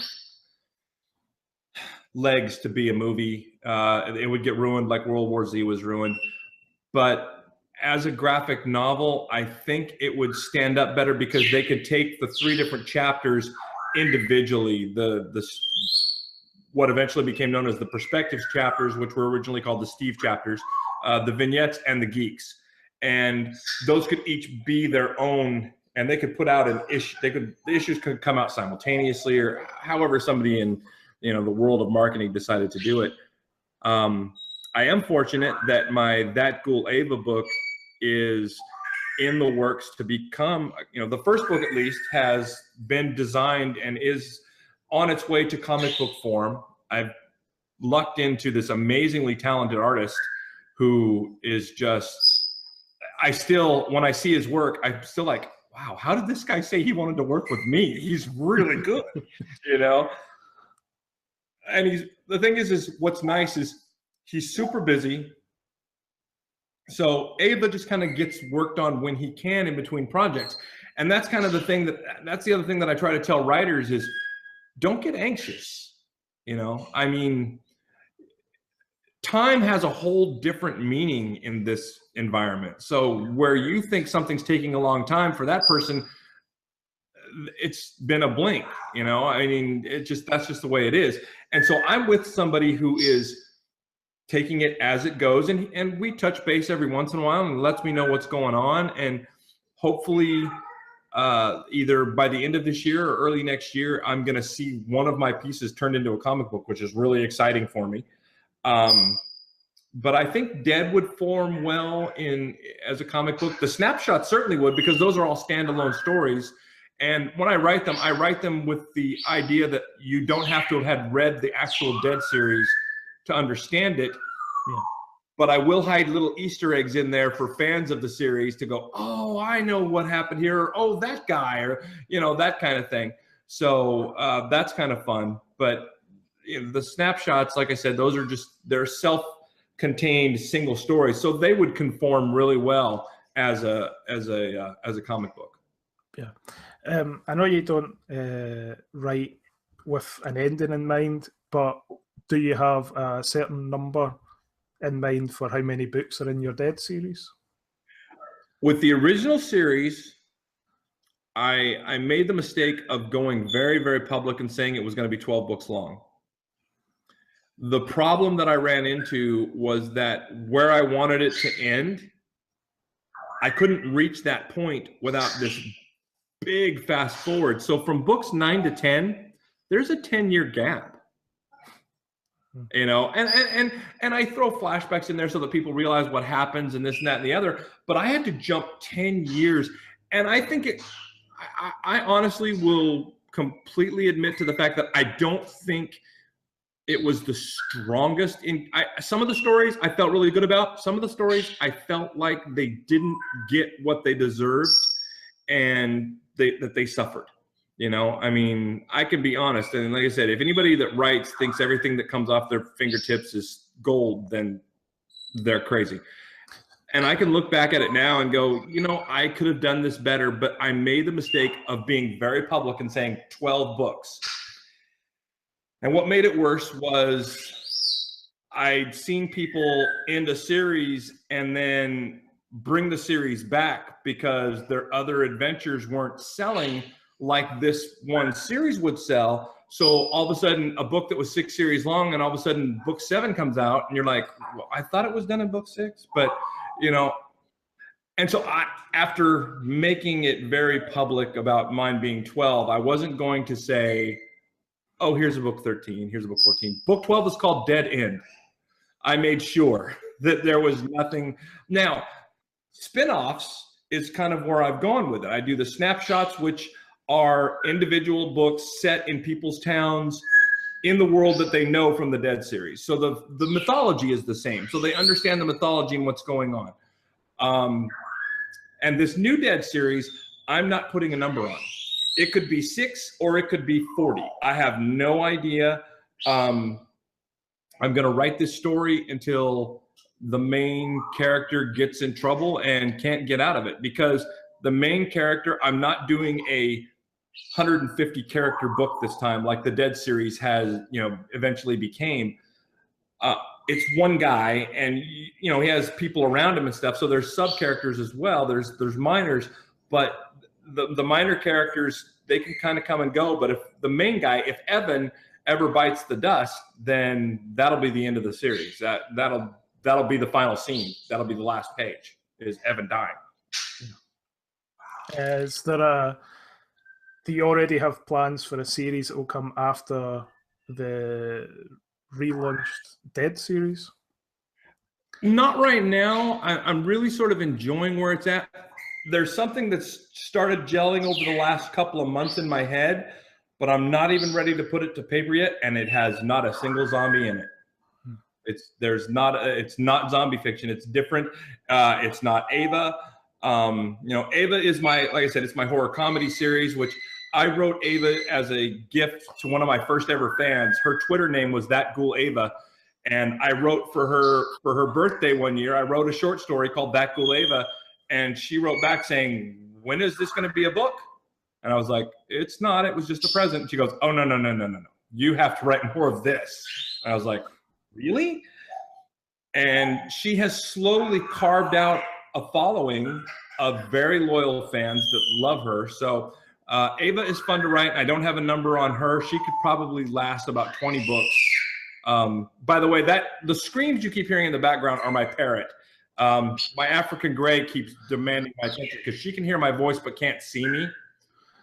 legs to be a movie. It would get ruined like World War Z was ruined. But as a graphic novel, I think it would stand up better because they could take the 3 different chapters individually, the what eventually became known as the perspectives chapters, which were originally called the Steve chapters, the vignettes, and the geeks. And those could each be their own, and they could put out an issue. The issues could come out simultaneously, or however somebody in, you know, the world of marketing decided to do it. I am fortunate that my That Ghoul Ava book is in the works to become, you know, the first book at least has been designed and is on its way to comic book form. I've lucked into this amazingly talented artist who is just, I still, when I see his work, I'm still like, wow, how did this guy say he wanted to work with me? He's really good, you know? And the thing is what's nice is he's super busy. So Ava just kind of gets worked on when he can in between projects. And that's kind of the thing that's the other thing that I try to tell writers is don't get anxious. You know, I mean, time has a whole different meaning in this environment. So where you think something's taking a long time, for that person, it's been a blink, you know? I mean, that's just the way it is. And so I'm with somebody who is taking it as it goes, and we touch base every once in a while and lets me know what's going on. And hopefully either by the end of this year or early next year, I'm going to see one of my pieces turned into a comic book, which is really exciting for me. But I think Dead would form well as a comic book. The Snapshot certainly would, because those are all standalone stories. And when I write them with the idea that you don't have to have read the actual Dead series to understand it. Yeah. But I will hide little Easter eggs in there for fans of the series to go, oh, I know what happened here, or oh, that guy, or, you know, that kind of thing. So that's kind of fun. But you know, the Snapshots, like I said, those are they're self-contained single stories, so they would conform really well as a comic book. Yeah, I know you don't write with an ending in mind, but Do you have a certain number in mind for how many books are in your Dead series? With the original series, I made the mistake of going very, very public and saying it was going to be 12 books long. The problem that I ran into was that where I wanted it to end, I couldn't reach that point without this big fast forward. So from books 9 to 10, there's a 10-year gap. You know, and I throw flashbacks in there so that people realize what happens and this and that and the other. But I had to jump 10 years, and I think I honestly will completely admit to the fact that I don't think it was the strongest. Some of the stories I felt really good about. Some of the stories I felt like they didn't get what they deserved, and that they suffered. You know, I mean, I can be honest. And like I said, if anybody that writes thinks everything that comes off their fingertips is gold, then they're crazy. And I can look back at it now and go, you know, I could have done this better, but I made the mistake of being very public and saying 12 books. And what made it worse was I'd seen people end a series and then bring the series back because their other adventures weren't selling like this one series would sell. So all of a sudden, a book that was 6 series long, and all of a sudden book 7 comes out, and you're like, well, I thought it was done in book 6, but you know. And so after making it very public about mine being 12, I wasn't going to say, oh, here's a book 13, here's a book 14. Book 12 is called Dead End. I made sure that there was nothing. Now, spin-offs is kind of where I've gone with it. I do the snapshots, which are individual books set in people's towns in the world that they know from the Dead series. So the mythology is the same. So they understand the mythology and what's going on. And this new Dead series, I'm not putting a number on. It could be 6 or it could be 40. I have no idea. I'm going to write this story until the main character gets in trouble and can't get out of it, because the main character, I'm not doing a 150 character book this time like the Dead series has, you know, eventually became. It's one guy, and you know, he has people around him and stuff, so there's sub characters as well. There's minors, but the minor characters, they can kind of come and go. But if the main guy, if Evan ever bites the dust, then that'll be the end of the series. That'll be the final scene. That'll be the last page, is Evan dying. Is there do you already have plans for a series that will come after the relaunched Dead series? Not right now. I'm really sort of enjoying where it's at. There's something that's started gelling over the last couple of months in my head, but I'm not even ready to put it to paper yet, and it has not a single zombie in it. It's not zombie fiction. It's different. It's not Ava. You know, Ava is like I said, it's my horror comedy series, which I wrote Ava as a gift to one of my first ever fans. Her Twitter name was That Ghoul Ava. And I wrote for her birthday one year, I wrote a short story called That Ghoul Ava. And she wrote back saying, when is this going to be a book? And I was like, it's not, it was just a present. And she goes, oh, no. You have to write more of this. And I was like, really? And she has slowly carved out a following of very loyal fans that love her. So Ava is fun to write. I don't have a number on her. She could probably last about 20 books. By the way, the screams you keep hearing in the background are my parrot. My African gray keeps demanding my attention because she can hear my voice but can't see me.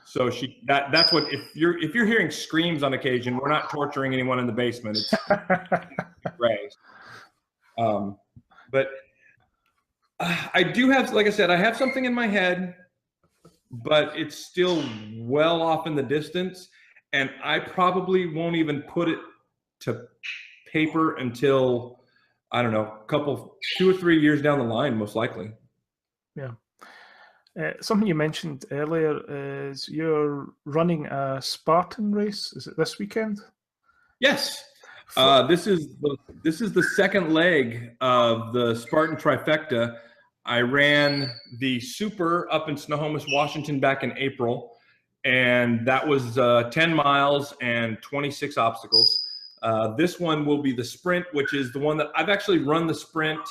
So that's what, if you're hearing screams on occasion, we're not torturing anyone in the basement. It's gray. But I do have, like I said, I have something in my head, but it's still well off in the distance, and I probably won't even put it to paper until, I don't know, 2 or 3 years down the line, most likely. Yeah. Something you mentioned earlier is you're running a Spartan race. Is it this weekend? Yes. This is the second leg of the Spartan trifecta. I ran the Super up in Snohomish, Washington back in April, and that was 10 miles and 26 obstacles. This one will be the sprint, which is the one that I've actually run the sprint.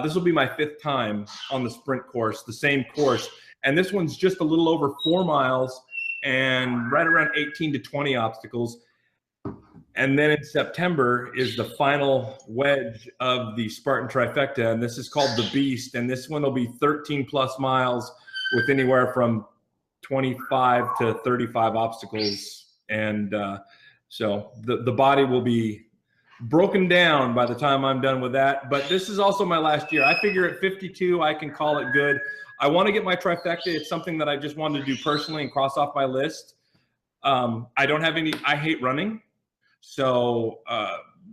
This will be my 5th time on the sprint course, the same course. And this one's just a little over 4 miles and right around 18 to 20 obstacles. And then in September is the final wedge of the Spartan trifecta. And this is called the Beast. And this one will be 13 plus miles with anywhere from 25 to 35 obstacles. And so the body will be broken down by the time I'm done with that. But this is also my last year. I figure at 52, I can call it good. I want to get my trifecta. It's something that I just wanted to do personally and cross off my list. I don't have any, I hate running. So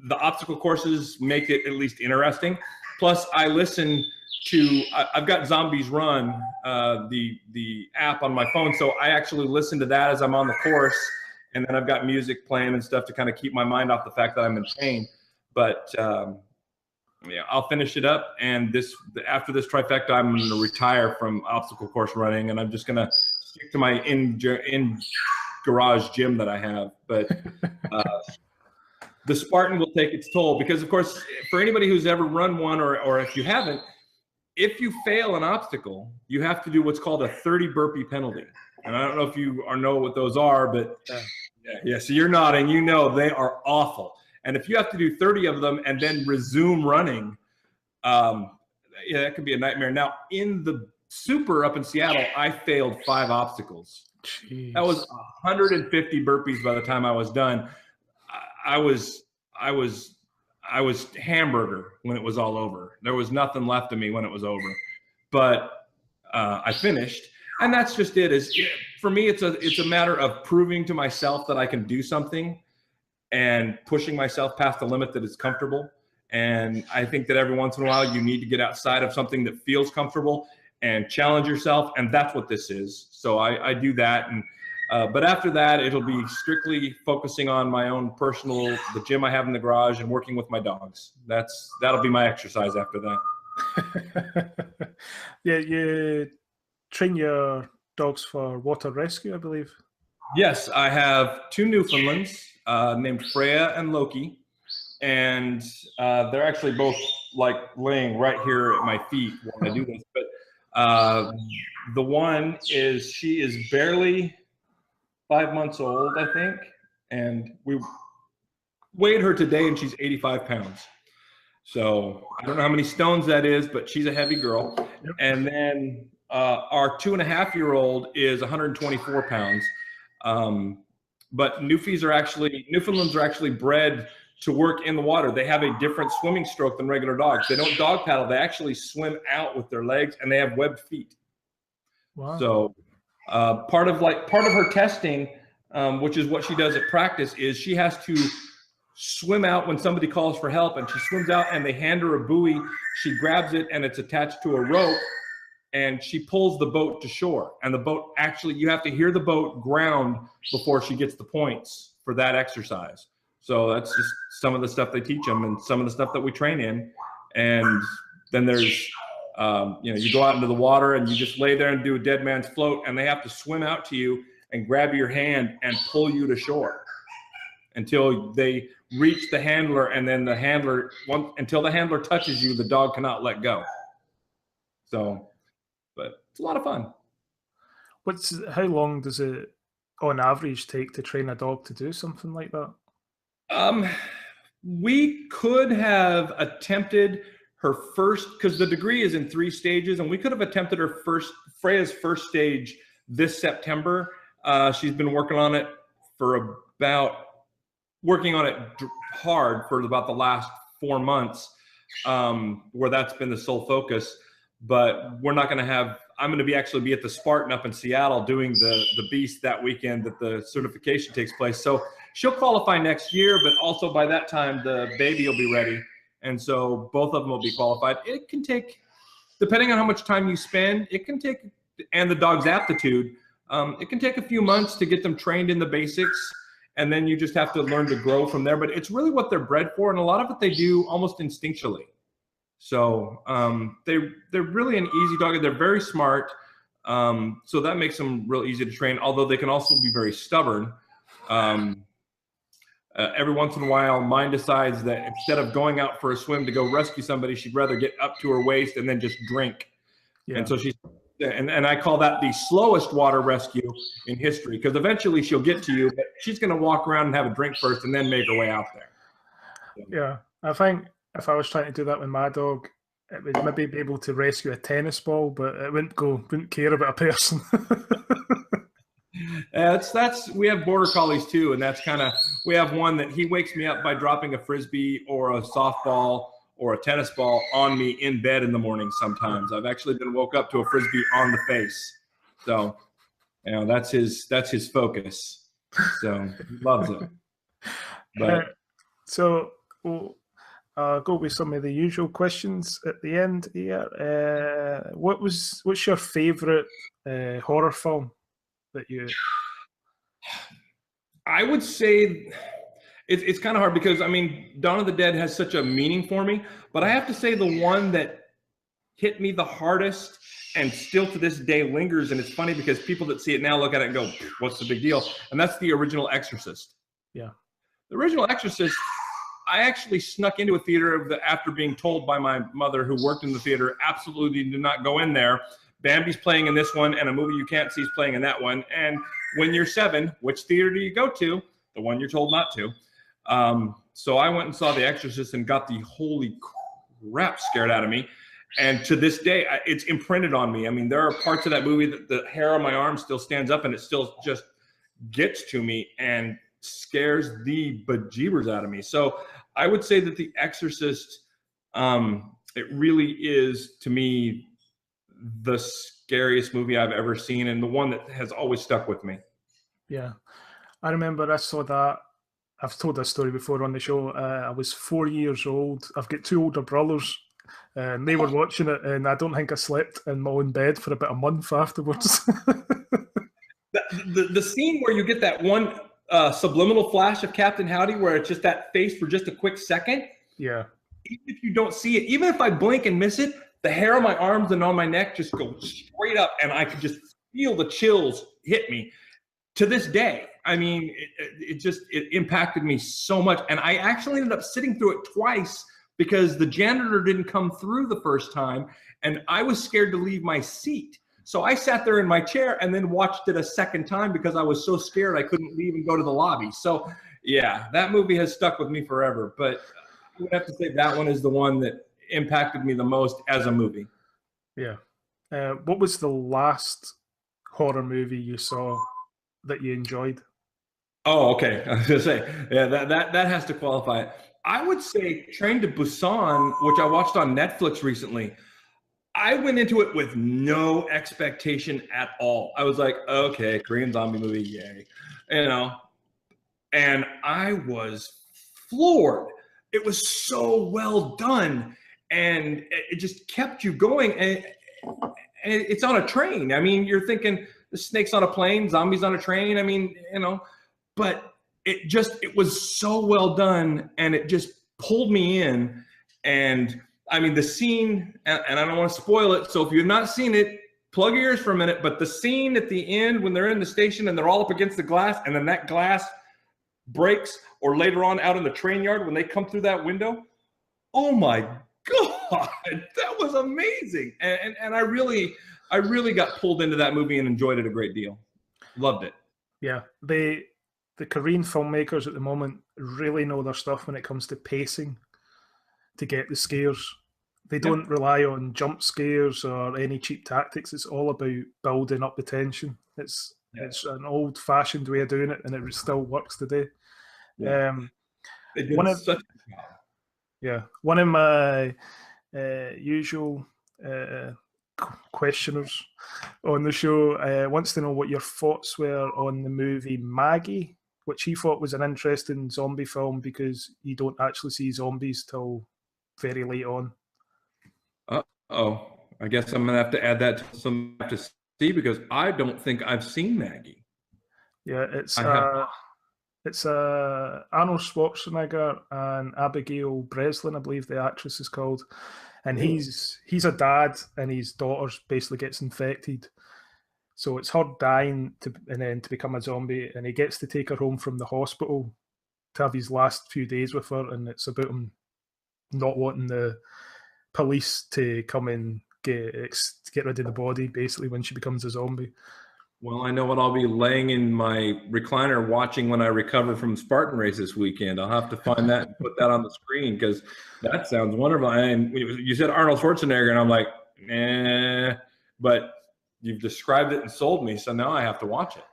the obstacle courses make it at least interesting. Plus I listen to, I've got Zombies Run, the app on my phone. So I actually listen to that as I'm on the course. And then I've got music playing and stuff to kind of keep my mind off the fact that I'm in pain. But yeah, I'll finish it up. And after this trifecta, I'm going to retire from obstacle course running, and I'm just going to stick to my in garage gym that I have. But the Spartan will take its toll because, of course, for anybody who's ever run one, or if you haven't, if you fail an obstacle, you have to do what's called a 30 burpee penalty. And I don't know if you know what those are, but yeah, so you're nodding, you know they are awful. And if you have to do 30 of them and then resume running, yeah, that could be a nightmare. Now, in the Super up in Seattle, I failed 5 obstacles. Jeez. That was 150 burpees by the time I was done. I was hamburger when it was all over. There was nothing left of me when it was over. But I finished. And that's just it. For me, it's a matter of proving to myself that I can do something and pushing myself past the limit that is comfortable. And I think that every once in a while you need to get outside of something that feels comfortable and challenge yourself. And that's what this is. So I do that. And but after that, it'll be strictly focusing on my own personal, the gym I have in the garage, and working with my dogs. That'll be my exercise after that. Yeah, you train your dogs for water rescue, I believe. Yes, I have 2 Newfoundlands named Freya and Loki, and they're actually both like laying right here at my feet when I do this. But the one she is barely 5 months old, I think, and we weighed her today, and she's 85 pounds. So I don't know how many stones that is, but she's a heavy girl. Yep. And then our 2.5-year-old is 124 pounds. But Newfoundlands are actually bred to work in the water. They have a different swimming stroke than regular dogs. They don't dog paddle. They actually swim out with their legs, and they have webbed feet. Wow. So part of her testing, which is what she does at practice, is she has to swim out when somebody calls for help, and she swims out and they hand her a buoy. She grabs it and it's attached to a rope, and she pulls the boat to shore. And the boat you have to hear the boat ground before she gets the points for that exercise. So that's just some of the stuff they teach them and some of the stuff that we train in. And then there's, you go out into the water and you just lay there and do a dead man's float, and they have to swim out to you and grab your hand and pull you to shore until they reach the handler. And then until the handler touches you, the dog cannot let go. So, but it's a lot of fun. How long does it on average take to train a dog to do something like that? We could have attempted her first, because the degree is in 3 stages, and we could have attempted Freya's first stage this September. She's been working on it hard for about the last 4 months, where that's been the sole focus. But we're not going to I'm going to actually be at the Spartan up in Seattle doing the Beast that weekend that the certification takes place. So she'll qualify next year, but also by that time the baby will be ready. And so both of them will be qualified. It can take, depending on how much time you spend, and the dog's aptitude, it can take a few months to get them trained in the basics. And then you just have to learn to grow from there. But it's really what they're bred for. And a lot of it they do almost instinctually. So they're really an easy dog. They're very smart. So that makes them real easy to train, although they can also be very stubborn. Every once in a while, mine decides that instead of going out for a swim to go rescue somebody, she'd rather get up to her waist and then just drink. Yeah. And so and I call that the slowest water rescue in history, because eventually she'll get to you, but she's going to walk around and have a drink first and then make her way out there. So. Yeah, I think if I was trying to do that with my dog, it would maybe be able to rescue a tennis ball, but it wouldn't care about a person. We have border collies too, and that's kind of, we have one that he wakes me up by dropping a frisbee or a softball or a tennis ball on me in bed in the morning. Sometimes I've actually been woke up to a frisbee on the face. So, that's his focus. So he loves it. But so we'll go with some of the usual questions at the end here. What's your favorite horror film that you? I would say it's kind of hard, because I mean, Dawn of the Dead has such a meaning for me, but I have to say the one that hit me the hardest and still to this day lingers, and it's funny because people that see it now look at it and go, what's the big deal? And that's the original Exorcist. Yeah. The original Exorcist, I actually snuck into a theater after being told by my mother, who worked in the theater, absolutely do not go in there. Bambi's playing in this one, and a movie you can't see is playing in that one. And when you're 7, which theater do you go to? The one you're told not to. So I went and saw The Exorcist and got the holy crap scared out of me. And to this day, it's imprinted on me. I mean, there are parts of that movie that the hair on my arm still stands up, and it still just gets to me and scares the bejeebers out of me. So I would say that The Exorcist, it really is, to me, the scariest movie I've ever seen, and the one that has always stuck with me. Yeah, I remember I saw that. I've told this story before on the show. I was 4 years old. I've got 2 older brothers, and they were watching it, and I don't think I slept in my own bed for about a month afterwards. the scene where you get that one subliminal flash of Captain Howdy, where it's just that face for just a quick second. Yeah. Even if you don't see it, even if I blink and miss it, the hair on my arms and on my neck just go straight up, and I could just feel the chills hit me. To this day, I mean, it impacted me so much. And I actually ended up sitting through it twice, because the janitor didn't come through the first time, and I was scared to leave my seat. So I sat there in my chair and then watched it a second time because I was so scared I couldn't leave and go to the lobby. So yeah, that movie has stuck with me forever. But I would have to say that one is the one that impacted me the most as a movie. Yeah. What was the last horror movie you saw that you enjoyed? Oh, okay. I was gonna say, yeah, that has to qualify it. I would say Train to Busan, which I watched on Netflix recently. I went into it with no expectation at all. I was like, okay, Korean zombie movie, yay, and I was floored. It was so well done, and it just kept you going. And it's on a train. I mean, you're thinking the snake's on a plane, zombies on a train. I mean, but it was so well done, and it just pulled me in. And I mean, the scene, and I don't want to spoil it, so if you've not seen it, plug your ears for a minute, but the scene at the end when they're in the station and they're all up against the glass, and then that glass breaks, or later on out in the train yard when they come through that window, oh my God, that was amazing. And I really got pulled into that movie and enjoyed it a great deal. Loved it. Yeah, the Korean filmmakers at the moment really know their stuff when it comes to pacing to get the scares. They don't rely on jump scares or any cheap tactics. It's all about building up the tension. It's an old-fashioned way of doing it, and it still works today. Yeah. One of my usual questioners on the show wants to know what your thoughts were on the movie Maggie, which he thought was an interesting zombie film because you don't actually see zombies till very late on. Oh, I guess I'm gonna have to add that to some to see, because I don't think I've seen Maggie. Yeah, it's Arnold Schwarzenegger and Abigail Breslin, I believe the actress is called, and he's a dad, and his daughter basically gets infected. So it's her dying and then to become a zombie, and he gets to take her home from the hospital to have his last few days with her, and it's about him not wanting the police to come and get rid of the body, basically, when she becomes a zombie. Well, I know what I'll be laying in my recliner watching when I recover from Spartan race this weekend. I'll have to find that and put that on the screen because that sounds wonderful. And you said Arnold Schwarzenegger, and I'm like, but you've described it and sold me, so now I have to watch it.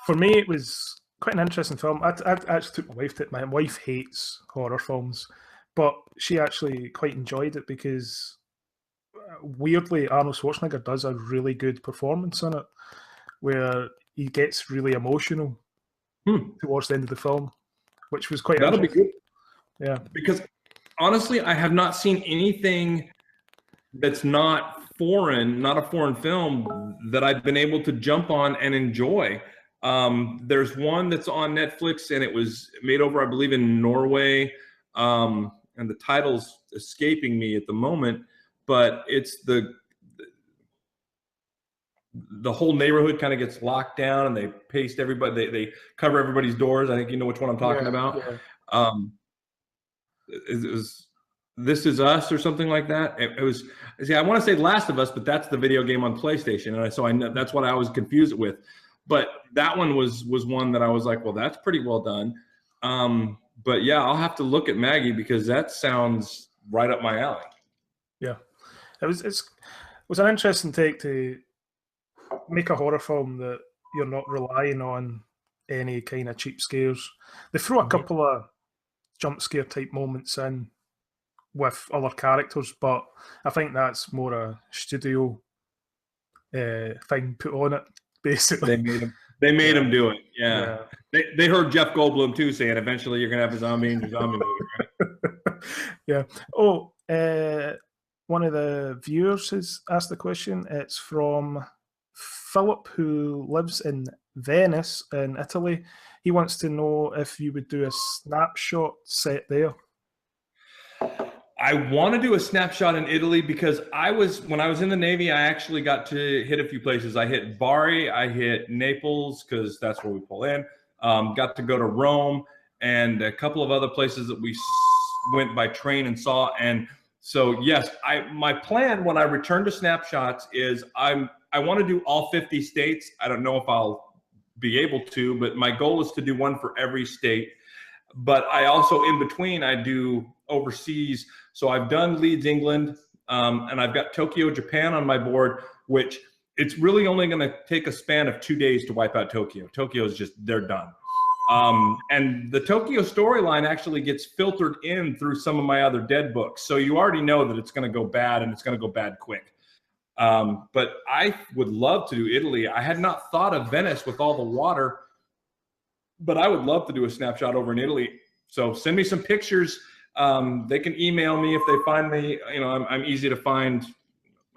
For me, it was quite an interesting film. I actually took my wife to it. My wife hates horror films, but she actually quite enjoyed it because, weirdly, Arnold Schwarzenegger does a really good performance in it, where he gets really emotional towards the end of the film, which was quite That'll be good. Yeah. Because honestly, I have not seen anything that's not a foreign film that I've been able to jump on and enjoy. There's one that's on Netflix and it was made over, I believe, in Norway. And the title's escaping me at the moment, but it's the whole neighborhood kind of gets locked down and they paste everybody, they cover everybody's doors. I think you know which one I'm talking about. Yeah. It was This Is Us or something like that. It was, see, I want to say Last of Us, but that's the video game on PlayStation. And so I know that's what I was confused with. But that one was one that I was like, well, that's pretty well done. But yeah, I'll have to look at Maggie because that sounds right up my alley. Yeah. It was an interesting take to make a horror film that you're not relying on any kind of cheap scares. They throw a couple of jump scare type moments in with other characters, but I think that's more a studio thing put on it, basically. They made him do it. Yeah. They heard Jeff Goldblum too saying eventually you're gonna have a zombie movie, right? Yeah. Oh, one of the viewers has asked the question. It's from Philip, who lives in Venice in Italy. He wants to know if you would do a snapshot set there. I want to do a snapshot in Italy because when I was in the Navy, I actually got to hit a few places. I hit Bari, I hit Naples because that's where we pull in. Got to go to Rome and a couple of other places that we went by train and saw. And so, yes, my plan when I return to snapshots is I want to do all 50 states. I don't know if I'll be able to, but my goal is to do one for every state. But I also, in between, I do overseas. So I've done Leeds, England, and I've got Tokyo, Japan on my board, which it's really only going to take a span of 2 days to wipe out Tokyo. Tokyo is just, they're done. And the Tokyo storyline actually gets filtered in through some of my other dead books. So you already know that it's going to go bad and it's going to go bad quick. But I would love to do Italy. I had not thought of Venice with all the water, but I would love to do a snapshot over in Italy. So send me some pictures. They can email me if they find me. You know, I'm easy to find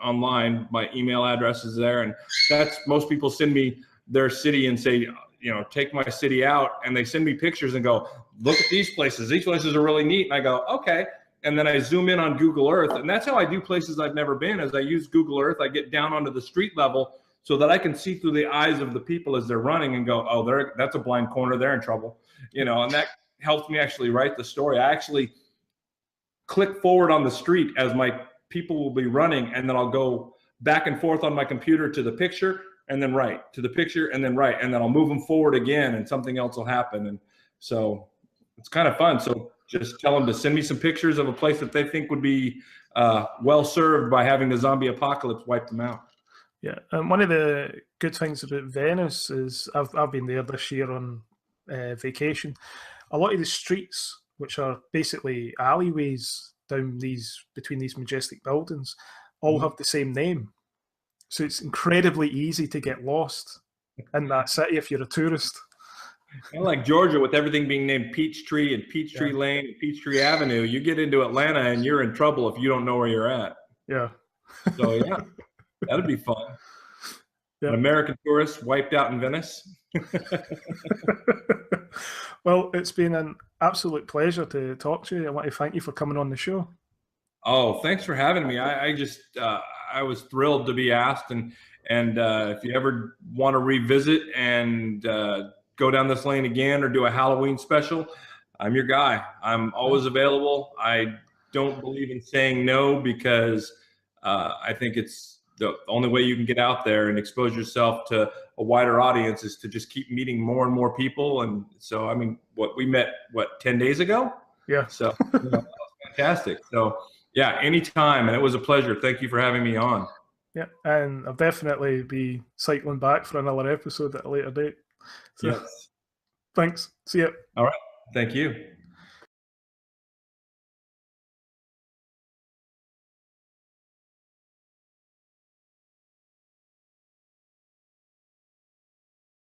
online. My email address is there. And that's, most people send me their city and say, you know, take my city out. And they send me pictures and go, look at these places. These places are really neat. And I go, okay. And then I zoom in on Google Earth. And that's how I do places I've never been, is I use Google Earth. I get down onto the street level so that I can see through the eyes of the people as they're running and go, oh, that's a blind corner. They're in trouble. You know, and that helps me actually write the story. I actually click forward on the street as my people will be running, and then I'll go back and forth on my computer to the picture and then right, to the picture and then right, and then I'll move them forward again and something else will happen. And so it's kind of fun. So just tell them to send me some pictures of a place that they think would be well served by having the zombie apocalypse wipe them out. Yeah, and one of the good things about Venice is I've been there this year on vacation. A lot of the streets, which are basically alleyways between these majestic buildings, all have the same name. So it's incredibly easy to get lost in that city if you're a tourist. Kind of like Georgia, with everything being named Peachtree and Peachtree Lane and Peachtree Avenue, you get into Atlanta and you're in trouble if you don't know where you're at. Yeah. So yeah, that'd be fun. Yeah. An American tourist wiped out in Venice. Well, it's been an absolute pleasure to talk to you. I want to thank you for coming on the show. Oh, thanks for having me. I was thrilled to be asked, and if you ever want to revisit and go down this lane again or do a Halloween special, I'm your guy. I'm always available. I don't believe in saying no because I think it's the only way you can get out there and expose yourself to a wider audience is to just keep meeting more and more people. And so, I mean, we met, 10 days ago? Yeah. So that was fantastic. So yeah, anytime. And it was a pleasure. Thank you for having me on. Yeah, and I'll definitely be cycling back for another episode at a later date. So, Yes. thanks. See ya. All right. Thank you.